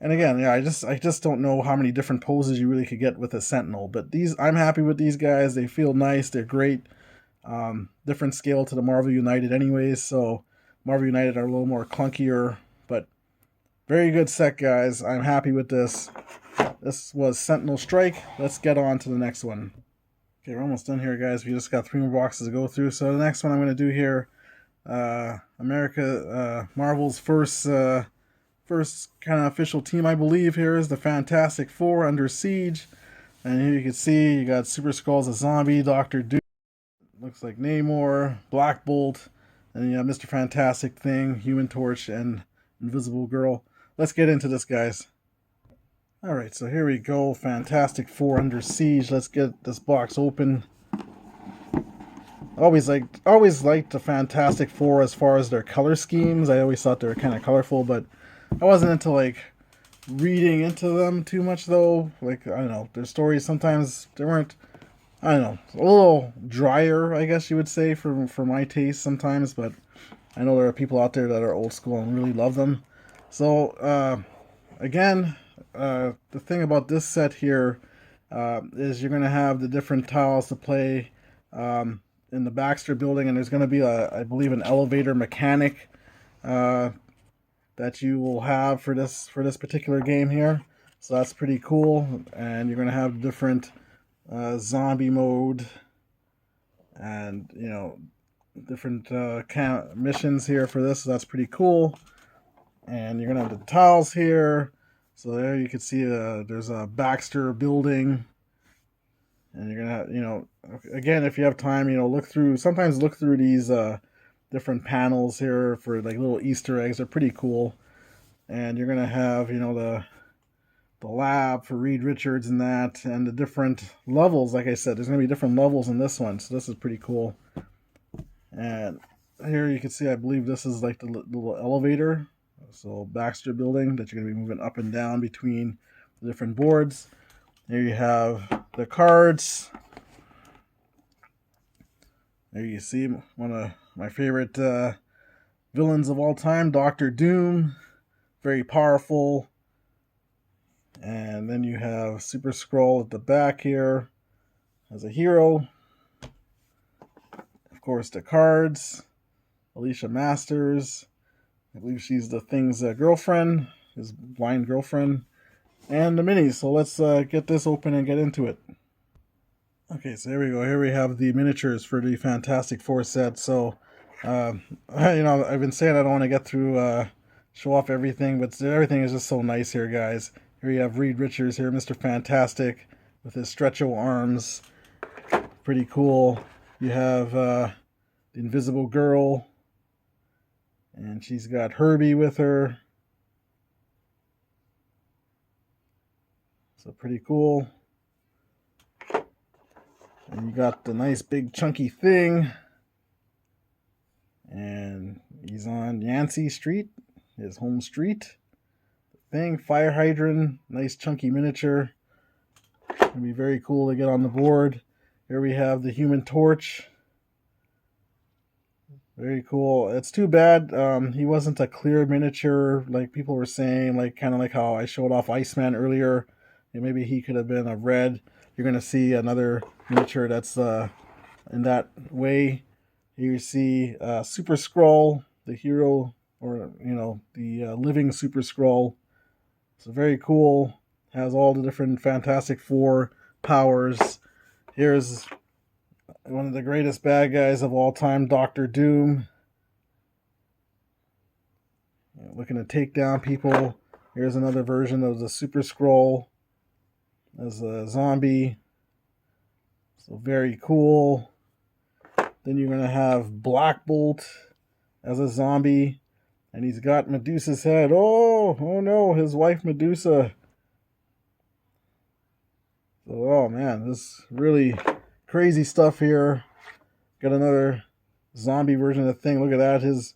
Speaker 1: And again, yeah, I just don't know how many different poses you really could get with a Sentinel. But I'm happy with these guys. They feel nice. They're great. Different scale to the Marvel United anyways. So Marvel United are a little more clunkier. But very good set, guys. I'm happy with this. This was Sentinel Strike. Let's get on to the next one. Okay, we're almost done here, guys. We just got 3 more boxes to go through. So the next one I'm going to do here, Marvel's first kind of official team, I believe, here is the Fantastic Four Under Siege. And here you can see you got Super Skrull's a zombie, Doctor Doom, looks like Namor, Black Bolt, and you have Mr. Fantastic Thing, Human Torch, and Invisible Girl. Let's get into this, guys. Alright, so here we go, Fantastic Four Under Siege. Let's get this box open. Always liked the Fantastic Four as far as their color schemes. I always thought they were kind of colorful, but I wasn't into like reading into them too much though. Like, I don't know, their stories sometimes they weren't, I don't know, a little drier, I guess you would say, for my taste sometimes. But I know there are people out there that are old school and really love them. So again, the thing about this set here is you're gonna have the different tiles to play in the Baxter building, and there's gonna be I believe an elevator mechanic that you will have for this particular game here. So that's pretty cool. And you're going to have different zombie mode and different missions here for this. So that's pretty cool. And you're going to have the tiles here. So there you can see there's a Baxter building. And you're going to have, again, if you have time, look through these different panels here for like little Easter eggs. They're pretty cool. And you're gonna have the lab for Reed Richards and that, and the different levels. Like I said, there's gonna be different levels in this one, so this is pretty cool. And here you can see, I believe this is like the little elevator, so Baxter building that you're gonna be moving up and down between the different boards. Here you have the cards. There you see one of my favorite villains of all time, Doctor Doom. Very powerful. And then you have Super Skrull at the back here as a hero. Of course, the cards. Alicia Masters. I believe she's the Thing's girlfriend, his blind girlfriend. And the minis. So let's get this open and get into it. Okay, so here we go. Here we have the miniatures for the Fantastic Four set. So, I've been saying I don't want to get through, show off everything, but everything is just so nice here, guys. Here you have Reed Richards here, Mr. Fantastic, with his stretcho arms. Pretty cool. You have the Invisible Girl, and she's got Herbie with her. So pretty cool. And you got the nice big chunky Thing. And he's on Yancey Street, his home street. Thing, fire hydrant, nice chunky miniature. It'll be very cool to get on the board. Here we have the Human Torch. Very cool. It's too bad he wasn't a clear miniature like people were saying, like kind of like how I showed off Iceman earlier. And maybe he could have been a red. You're going to see another miniature that's in that way. Here you see Super Skrull, the hero, or the living Super Skrull. So very cool. Has all the different Fantastic Four powers. Here's one of the greatest bad guys of all time, Doctor Doom. Looking to take down people. Here's another version of the Super Skrull as a zombie. So very cool. Then you're going to have Black Bolt as a zombie. And he's got Medusa's head. Oh no, his wife Medusa. So, oh man, this really crazy stuff here. Got another zombie version of the Thing. Look at that. His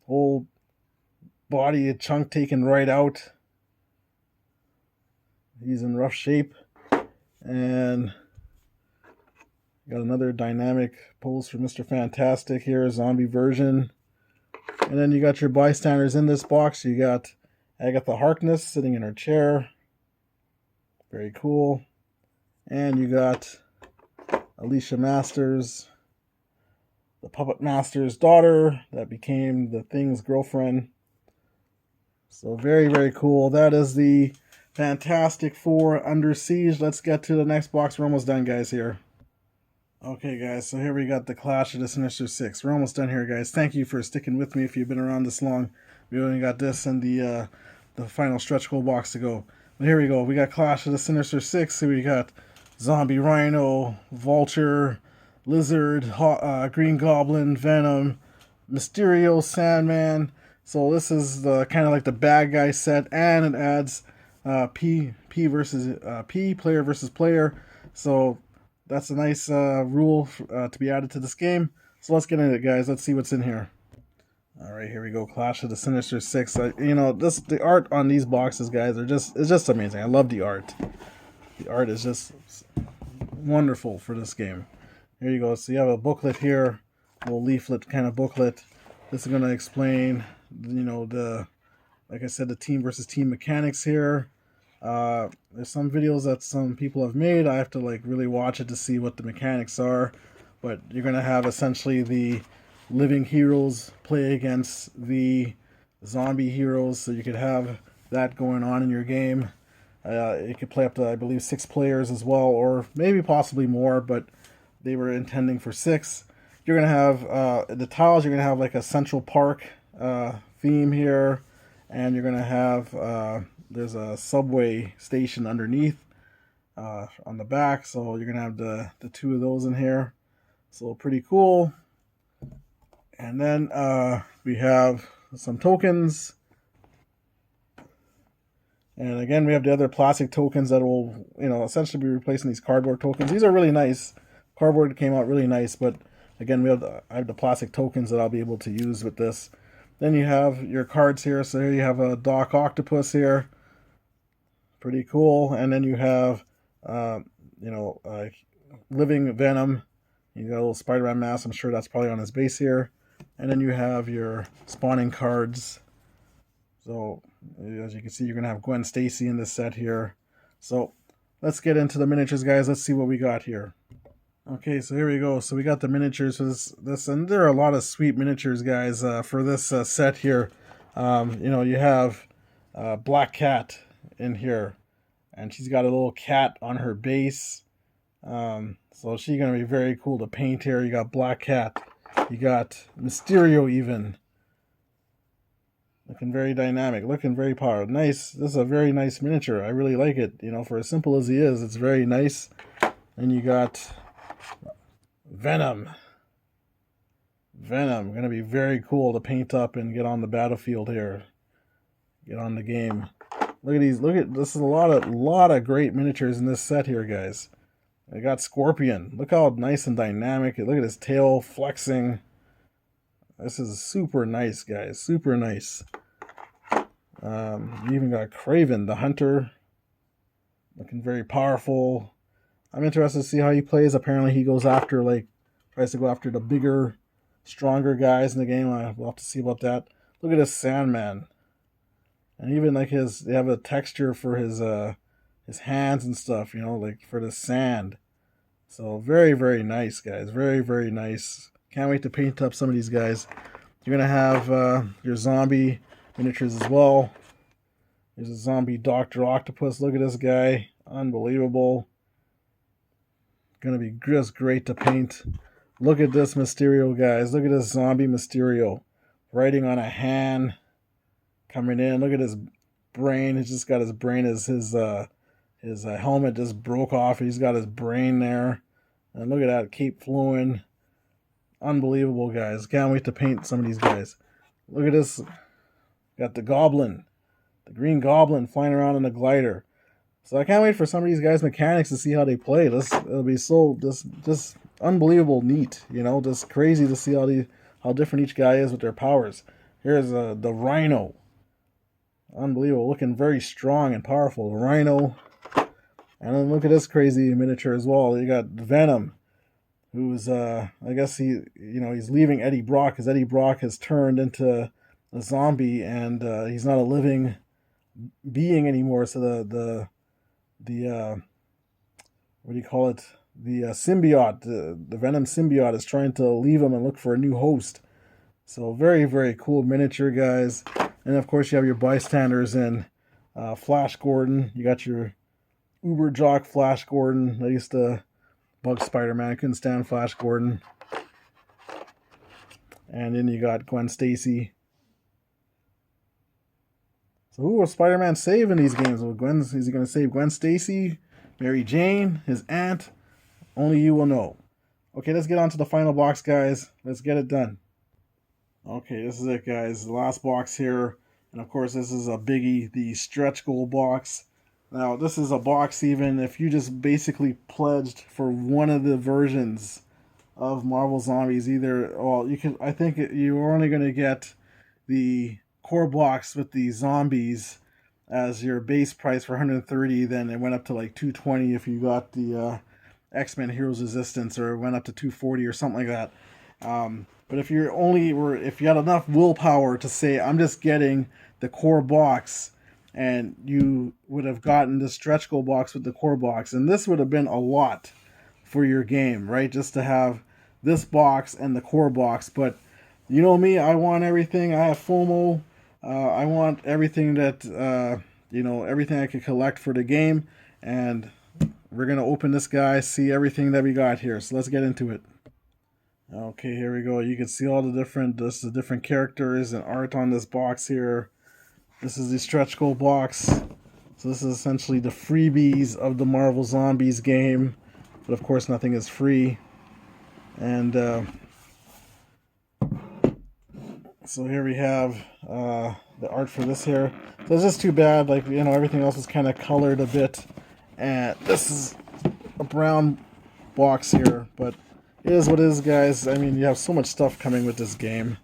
Speaker 1: whole body, a chunk taken right out. He's in rough shape. And got another dynamic pose for Mr. Fantastic here, a zombie version. And then you got your bystanders in this box. You got Agatha Harkness sitting in her chair. Very cool. And you got Alicia Masters, the Puppet Master's daughter that became the Thing's girlfriend. So very, very cool. That is the Fantastic Four Under Siege. Let's get to the next box. We're almost done, guys, here. Okay, guys, so here we got the Clash of the Sinister Six. We're almost done here, guys. Thank you for sticking with me if you've been around this long. We only got this and the final stretch goal box to go. But here we go. We got Clash of the Sinister Six. So we got Zombie Rhino, Vulture, Lizard, Green Goblin, Venom, Mysterio, Sandman. So this is the kind of like the bad guy set, and it adds P versus P, player versus player. So that's a nice rule to be added to this game. So let's get into it, guys. Let's see what's in here. All right, here we go. Clash of the Sinister Six. The art on these boxes, guys, it's just amazing. I love the art. The art is just wonderful for this game. Here you go. So you have a booklet here, a little leaflet kind of booklet. This is going to explain, like I said, the team versus team mechanics here. There's some videos that some people have made. I have to really watch it to see what the mechanics are, but you're going to have essentially the living heroes play against the zombie heroes, so you could have that going on in your game. It could play up to, I believe, 6 players as well, or maybe possibly more, but they were intending for 6. You're going to have the tiles, you're going to have like a Central Park theme here, and you're going to have there's a subway station underneath on the back, so you're gonna have the 2 of those in here. So pretty cool. And then we have some tokens, and again we have the other plastic tokens that will essentially be replacing these cardboard tokens. These are really nice. Cardboard came out really nice, but again I have the plastic tokens that I'll be able to use with this. Then you have your cards here. So here you have a Doc Octopus here. Pretty cool. And then you have, Living Venom. You got a little Spider-Man mask. I'm sure that's probably on his base here. And then you have your spawning cards. So, as you can see, you're going to have Gwen Stacy in this set here. So, let's get into the miniatures, guys. Let's see what we got here. Okay, so here we go. So, we got the miniatures for this, and there are a lot of sweet miniatures, guys, for this set here. You have Black Cat in here, and she's got a little cat on her base, so she's gonna be very cool to paint here. You got Black Cat, you got Mysterio even, Looking very dynamic, looking very powerful. Nice. This is a very nice miniature. I really like it. You know, for as simple as he is, it's very nice. And you got Venom. Venom, going to be very cool to paint up and get on the battlefield here. Get on the game. Look at these. Look at this. Is a lot of great miniatures in this set here, guys. I got Scorpion. Look how nice and dynamic. Look at his tail flexing. This is super nice, guys. Super nice. You even got Kraven, the Hunter. Looking very powerful. I'm interested to see how he plays. Apparently he goes after, like, tries to go after the bigger, stronger guys in the game. We'll have to see about that. Look at this Sandman. And even like they have a texture for his hands and stuff, you know, like for the sand. So very, very nice, guys. Very, very nice. Can't wait to paint up some of these guys. You're going to have your zombie miniatures as well. There's a zombie Dr. Octopus. Look at this guy. Unbelievable. Going to be just great to paint. Look at this Mysterio, guys. Look at this zombie Mysterio. Writing on a hand. Coming in. Look at his brain. He's just got his brain as his helmet just broke off. He's got his brain there. And look at that cape flowing. Unbelievable, guys. Can't wait to paint some of these guys. Look at this. Got the Goblin. The Green Goblin flying around in a glider. So I can't wait for some of these guys' mechanics to see how they play. It'll be so just unbelievable neat. You know, just crazy to see how different each guy is with their powers. Here's the Rhino. Unbelievable. Looking very strong and powerful. The Rhino. And then look at this crazy miniature as well. You got Venom, who's I guess he's leaving Eddie Brock because Eddie Brock has turned into a zombie and he's not a living being anymore. So the what do you call it? The symbiote, the Venom symbiote is trying to leave him and look for a new host. So very, very cool miniature, guys. And of course you have your bystanders in Flash Gordon. You got your Uber jock Flash Gordon. I used to bug Spider-Man. I couldn't stand Flash Gordon. And then you got Gwen Stacy. So who will Spider-Man save in these games? Is he going to save Gwen Stacy, Mary Jane, his aunt? Only you will know. Okay, let's get on to the final box, guys. Let's get it done. Okay, this is it, guys. The last box here. And of course, this is a biggie, the stretch goal box. Now, this is a box even if you just basically pledged for one of the versions of Marvel Zombies. I think you're only going to get the core box with the zombies as your base price for $130. Then it went up to like $220 if you got the X-Men Heroes Resistance, or it went up to $240 or something like that. But if you had enough willpower to say, I'm just getting the core box, and you would have gotten the stretch goal box with the core box, and this would have been a lot for your game, right? Just to have this box and the core box. But you know me, I want everything. I have FOMO. I want everything that everything I could collect for the game, and we're gonna open this guy, see everything that we got here. So let's get into it. Okay, here we go. You can see all the different characters and art on this box here. This is the stretch goal box. So this is essentially the freebies of the Marvel Zombies game. But of course nothing is free. And so here we have the art for this here. So it's just too bad, like, everything else is kind of colored a bit. And this is a brown box here, but it is what it is, guys. I mean, you have so much stuff coming with this game.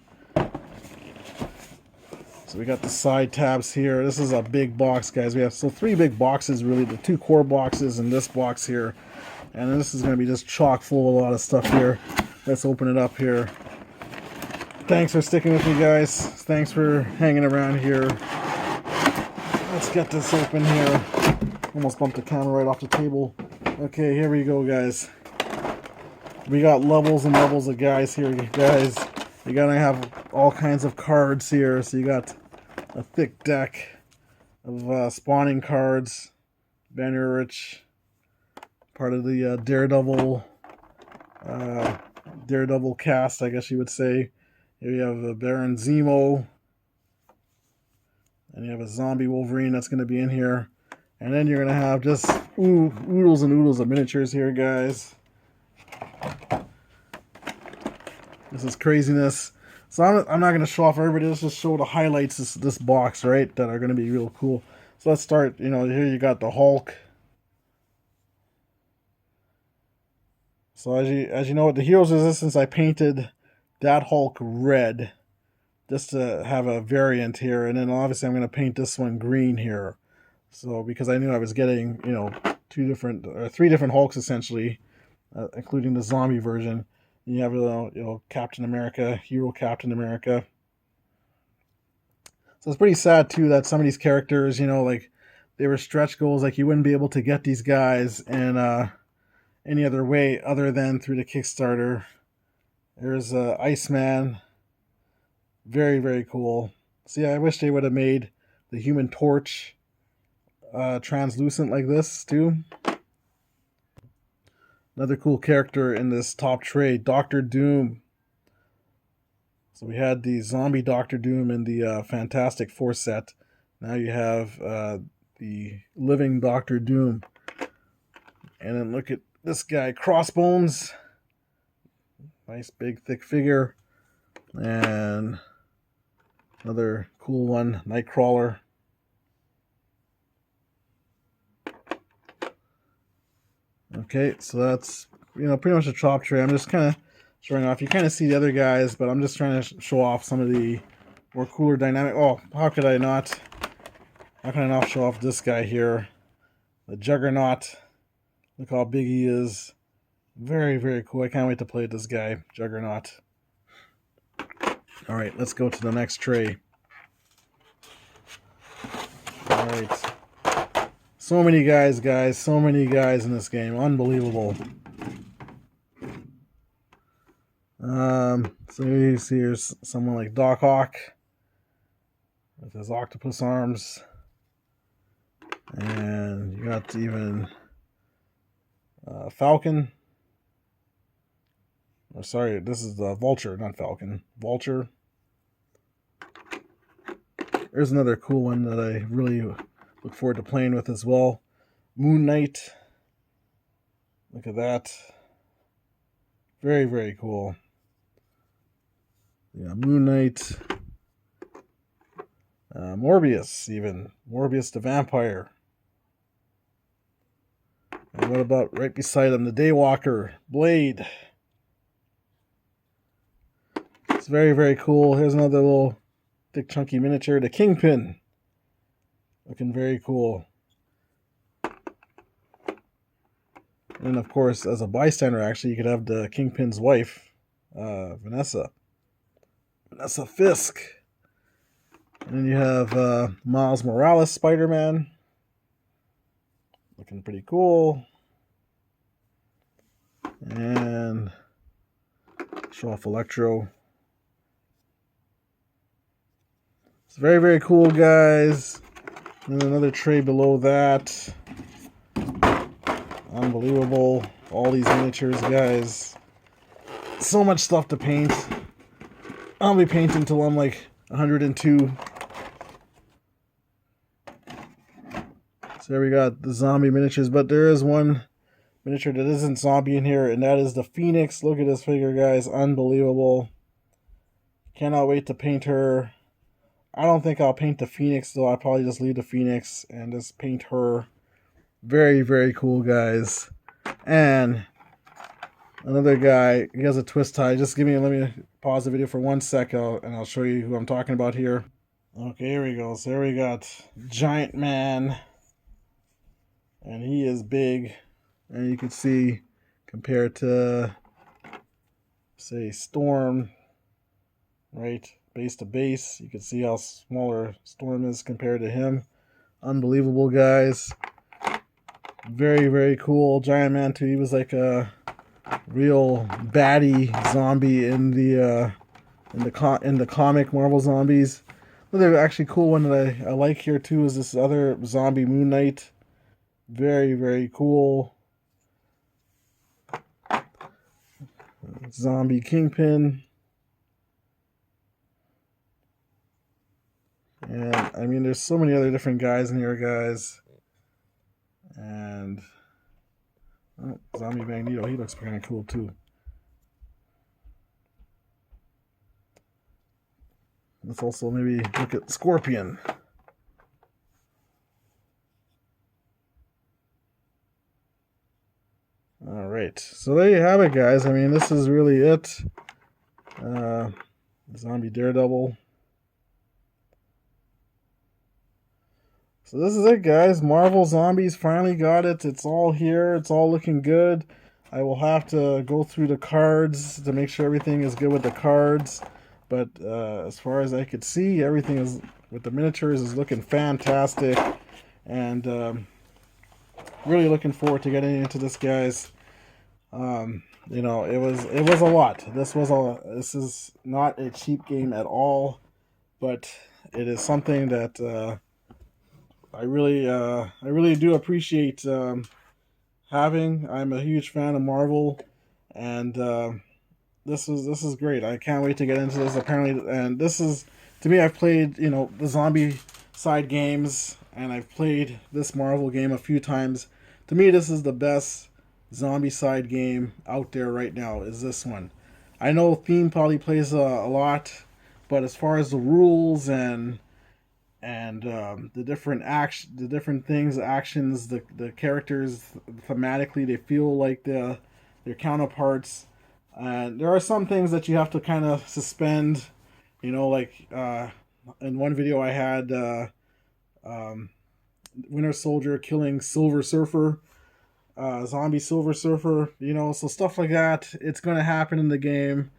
Speaker 1: So we got the side tabs here. This is a big box, guys. We have 3 big boxes, really. The 2 core boxes and this box here. And this is going to be just chock full of a lot of stuff here. Let's open it up here. Thanks for sticking with me, guys. Thanks for hanging around here. Let's get this open here. Almost bumped the camera right off the table. Okay, here we go, guys. We got levels and levels of guys here, guys. You gotta have all kinds of cards here. So you got a thick deck of spawning cards. Banner Rich, part of the Daredevil cast, I guess you would say. Here you have Baron Zemo. And you have a zombie Wolverine that's going to be in here. And then you're going to have just oodles and oodles of miniatures here, guys. This is craziness. So I'm not going to show off everybody. Let's just show the highlights this box, right, that are going to be real cool. So let's start. You know, here you got the Hulk. So as you know, with the Heroes Resistance, I painted that Hulk red just to have a variant here, and then obviously I'm going to paint this one green here. So because I knew I was getting, you know, three different Hulks essentially, including the zombie version. You have, you know, Captain America, Hero Captain America. So it's pretty sad too that some of these characters, you know, like they were stretch goals. Like you wouldn't be able to get these guys in any other way other than through the Kickstarter. There's Iceman. Very, very cool. See, I wish they would have made the Human Torch translucent like this too. Another cool character in this top tray, Doctor Doom. So we had the zombie Doctor Doom in the Fantastic Four set. Now you have the living Doctor Doom. And then look at this guy, Crossbones. Nice big thick figure. And another cool one, Nightcrawler. Okay, so that's, you know, pretty much a top tray. I'm just kind of showing off. You kind of see the other guys, but I'm just trying to show off some of the more cooler dynamic. Oh, how could I not? How can I not show off this guy here? The Juggernaut. Look how big he is. Very, very cool. I can't wait to play with this guy, Juggernaut. All right, let's go to the next tray. All right. So many guys, so many guys in this game. Unbelievable. So you see here's someone like Doc Ock with his octopus arms. And you got even Falcon. Oh, sorry, this is the Vulture, not Falcon. Vulture. There's another cool one that I really look forward to playing with as well. Moon Knight. Look at that. Very, very cool. Yeah, Moon Knight. Morbius, even. Morbius the Vampire. And what about right beside him, the Daywalker, Blade. It's very, very cool. Here's another little thick, chunky miniature, the Kingpin. Looking very cool. And of course, as a bystander, actually, you could have the Kingpin's wife, Vanessa Fisk. And then you have Miles Morales, Spider-Man. Looking pretty cool. And show off Electro. It's very, very cool, guys. And another tray below that. Unbelievable. All these miniatures, guys. So much stuff to paint. I'll be painting till I'm like 102. So there we got the zombie miniatures, but there is one miniature that isn't zombie in here, and that is the Phoenix. Look at this figure, guys. Unbelievable. Cannot wait to paint her. I don't think I'll paint the Phoenix, though. I'll probably just leave the Phoenix and just paint her. Very, very cool, guys. And another guy, he has a twist tie. Just let me pause the video for 1 sec, and I'll show you who I'm talking about here. Okay, here we go. So here we got Giant Man. And he is big. And you can see, compared to, say, Storm, right? Base to base, you can see how smaller Storm is compared to him. Unbelievable, guys. Very, very cool. Giant Man too. He was like a real baddie zombie in the comic Marvel Zombies. Another actually cool one that I like here too is this other zombie Moon Knight. Very, very cool. Zombie Kingpin. And I mean, there's so many other different guys in here, guys. And oh, Zombie Magneto, he looks kind of cool too. Let's also maybe look at Scorpion. All right, so there you have it, guys. I mean, this is really it. Zombie Daredevil. So this is it, guys. Marvel Zombies finally got it. It's all here. It's all looking good. I will have to go through the cards to make sure everything is good with the cards. But as far as I could see, everything is with the miniatures is looking fantastic. And really looking forward to getting into this, guys. You know, it was a lot. This is not a cheap game at all, but it is something that I really do appreciate having. I'm a huge fan of Marvel, and this is great. I can't wait to get into this. Apparently, and this is to me. I've played the zombie side games, and I've played this Marvel game a few times. To me, this is the best zombie side game out there right now. Is this one? I know Theme probably plays a lot, but as far as the rules and the different the different things, actions, the characters thematically, they feel like their counterparts. There are some things that you have to kind of suspend, like in one video I had Winter Soldier killing Silver Surfer, zombie Silver Surfer, so stuff like that. It's going to happen in the game.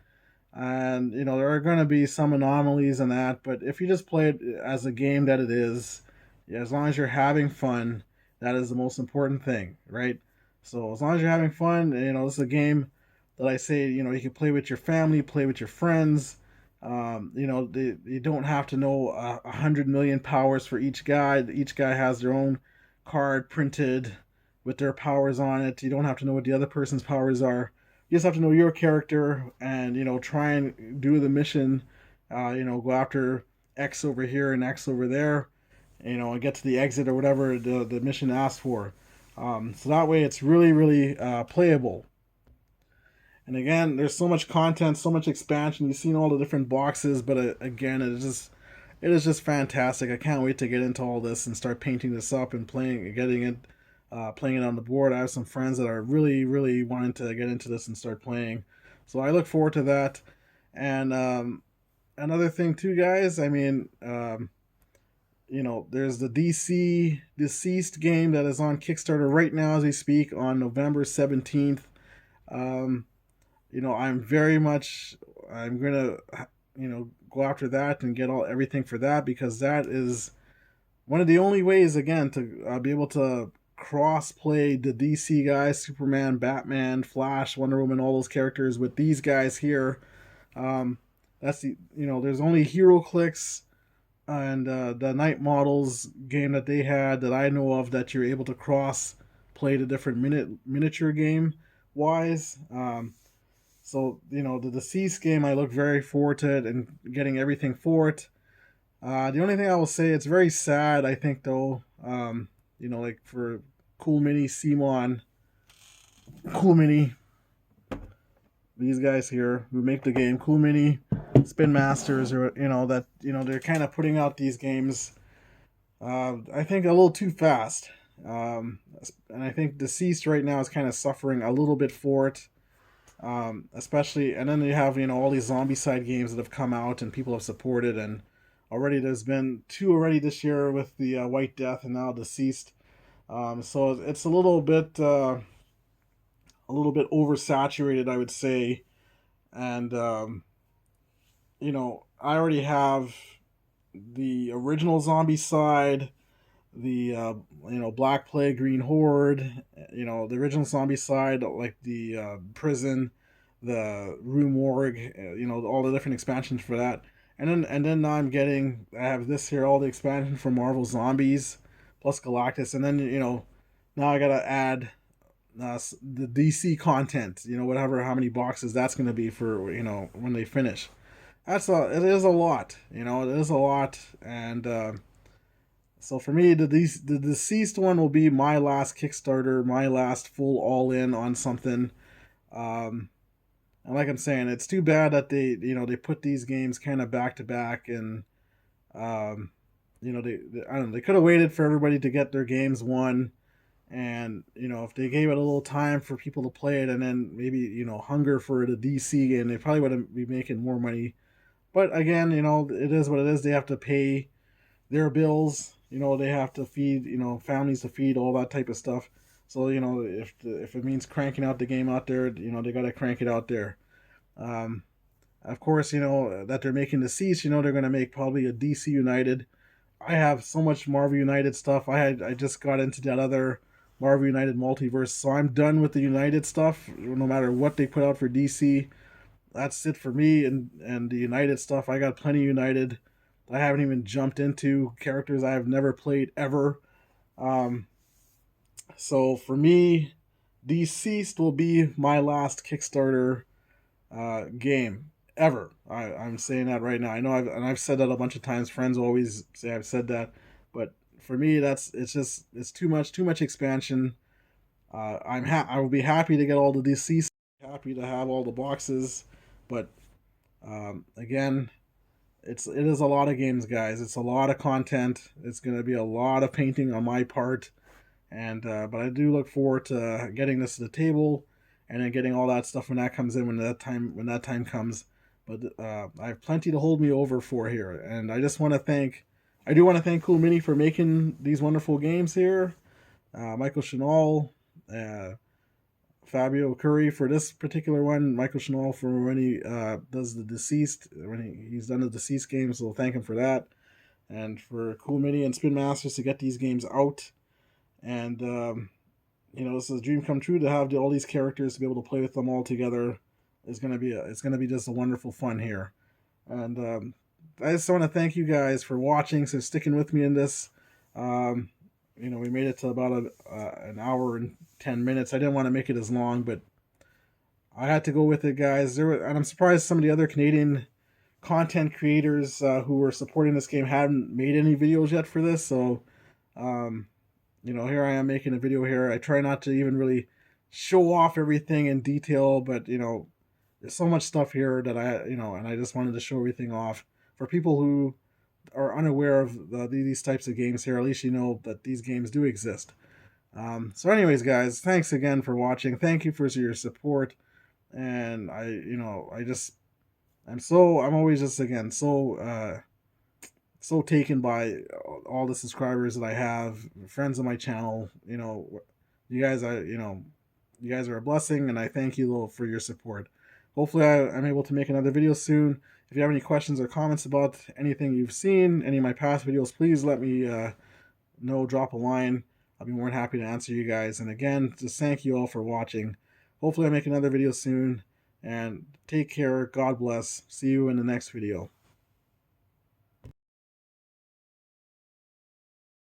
Speaker 1: And there are going to be some anomalies in that, but if you just play it as a game that it is, yeah, as long as you're having fun, that is the most important thing, right? So as long as you're having fun, this is a game that I say, you can play with your family, play with your friends. You don't have to know 100 million powers for each guy. Each guy has their own card printed with their powers on it. You don't have to know what the other person's powers are. You just have to know your character and try and do the mission. Go after X over here and X over there. And get to the exit or whatever the mission asks for. So that way it's really really playable. And again, there's so much content, so much expansion. You've seen all the different boxes, but again, it is just fantastic. I can't wait to get into all this and start painting this up and playing it on the board. I have some friends that are really, really wanting to get into this and start playing, so I look forward to that. And another thing too, guys. I mean, there's the DC Deceased game that is on Kickstarter right now as we speak on November 17th. Um, I'm gonna go after that and get everything for that, because that is one of the only ways again to be able to cross play the DC guys, Superman, Batman, Flash, Wonder Woman, all those characters with these guys here. Um, that's there's only Hero Clicks and the Night Models game that they had that I know of that you're able to cross play the different miniature game wise. So the Deceased game, I look very forward to it and getting everything for it. The only thing I will say, it's very sad, I think, though. Like for Cool Mini, CMON, Cool Mini, these guys here who make the game, Cool Mini, Spin Masters, or they're kind of putting out these games. I think a little too fast. And I think Deceased right now is kind of suffering a little bit for it. Especially, and then you have all these zombie side games that have come out and people have supported, and already there's been two already this year with the White Death and now Deceased. So it's a little bit oversaturated, I would say. And I already have the original zombie side, the Black Plague, Green Horde, the original zombie side, like the prison, the Rue Morgue, all the different expansions for that. And then now I have this here, all the expansion for Marvel Zombies plus Galactus. And then now I gotta add the DC content, whatever, how many boxes that's going to be for when they finish. it is a lot, it is a lot. And so for me, the deceased one will be my last Kickstarter, my last full all in on something. Um, and like I'm saying, it's too bad that they put these games kind of back to back, and um, I don't know, they could have waited for everybody to get their games won, and if they gave it a little time for people to play it, and then maybe hunger for the DC game, they probably would be making more money. But again, it is what it is. They have to pay their bills. They have to feed, families to feed, all that type of stuff. So if it means cranking out the game out there, they got to crank it out there. Um, of course, that they're making the Siege. They're going to make probably a DC United. I have so much Marvel United stuff. I just got into that other Marvel United multiverse, so I'm done with the United stuff. No matter what they put out for DC, that's it for me. And the United stuff, I got plenty of United. I haven't even jumped into characters I have never played ever. Um, so for me, Deceased will be my last Kickstarter game ever. I'm saying that right now. I know I've said that a bunch of times. Friends always say I've said that, but for me, it's too much expansion. I will be happy to get all the Deceased, happy to have all the boxes, but again, it is a lot of games, guys. It's a lot of content. It's going to be a lot of painting on my part, and but I do look forward to getting this to the table, and then getting all that stuff when that comes in, when that time comes. But I have plenty to hold me over for here, and I do want to thank Cool Mini for making these wonderful games here. Michael Chanel, uh, Fabio Curry for this particular one, Michael Chanel for when he does the Deceased, when he's done the Deceased games, so thank him for that. And for Cool Mini and Spin Masters to get these games out. And, this is a dream come true to have all these characters, to be able to play with them all together. It's gonna be just a wonderful fun here. And I just want to thank you guys for watching, so sticking with me in this. Um, we made it to about an hour and 10 minutes. I didn't want to make it as long, but I had to go with it, guys. And I'm surprised some of the other Canadian content creators who were supporting this game hadn't made any videos yet for this. So, um, here I am making a video here. I try not to even really show off everything in detail, but there's so much stuff here that and I just wanted to show everything off for people who are unaware of these types of games here. At least you know that these games do exist. So, anyways, guys, thanks again for watching. Thank you for your support, and I'm always just again so taken by all the subscribers that I have, friends of my channel. You guys, you guys are a blessing, and I thank you for your support. Hopefully, I'm able to make another video soon. If you have any questions or comments about anything you've seen, any of my past videos, please let me know. Drop a line. I'll be more than happy to answer you guys. And again, just thank you all for watching. Hopefully, I'll make another video soon. And take care. God bless. See you in the next video.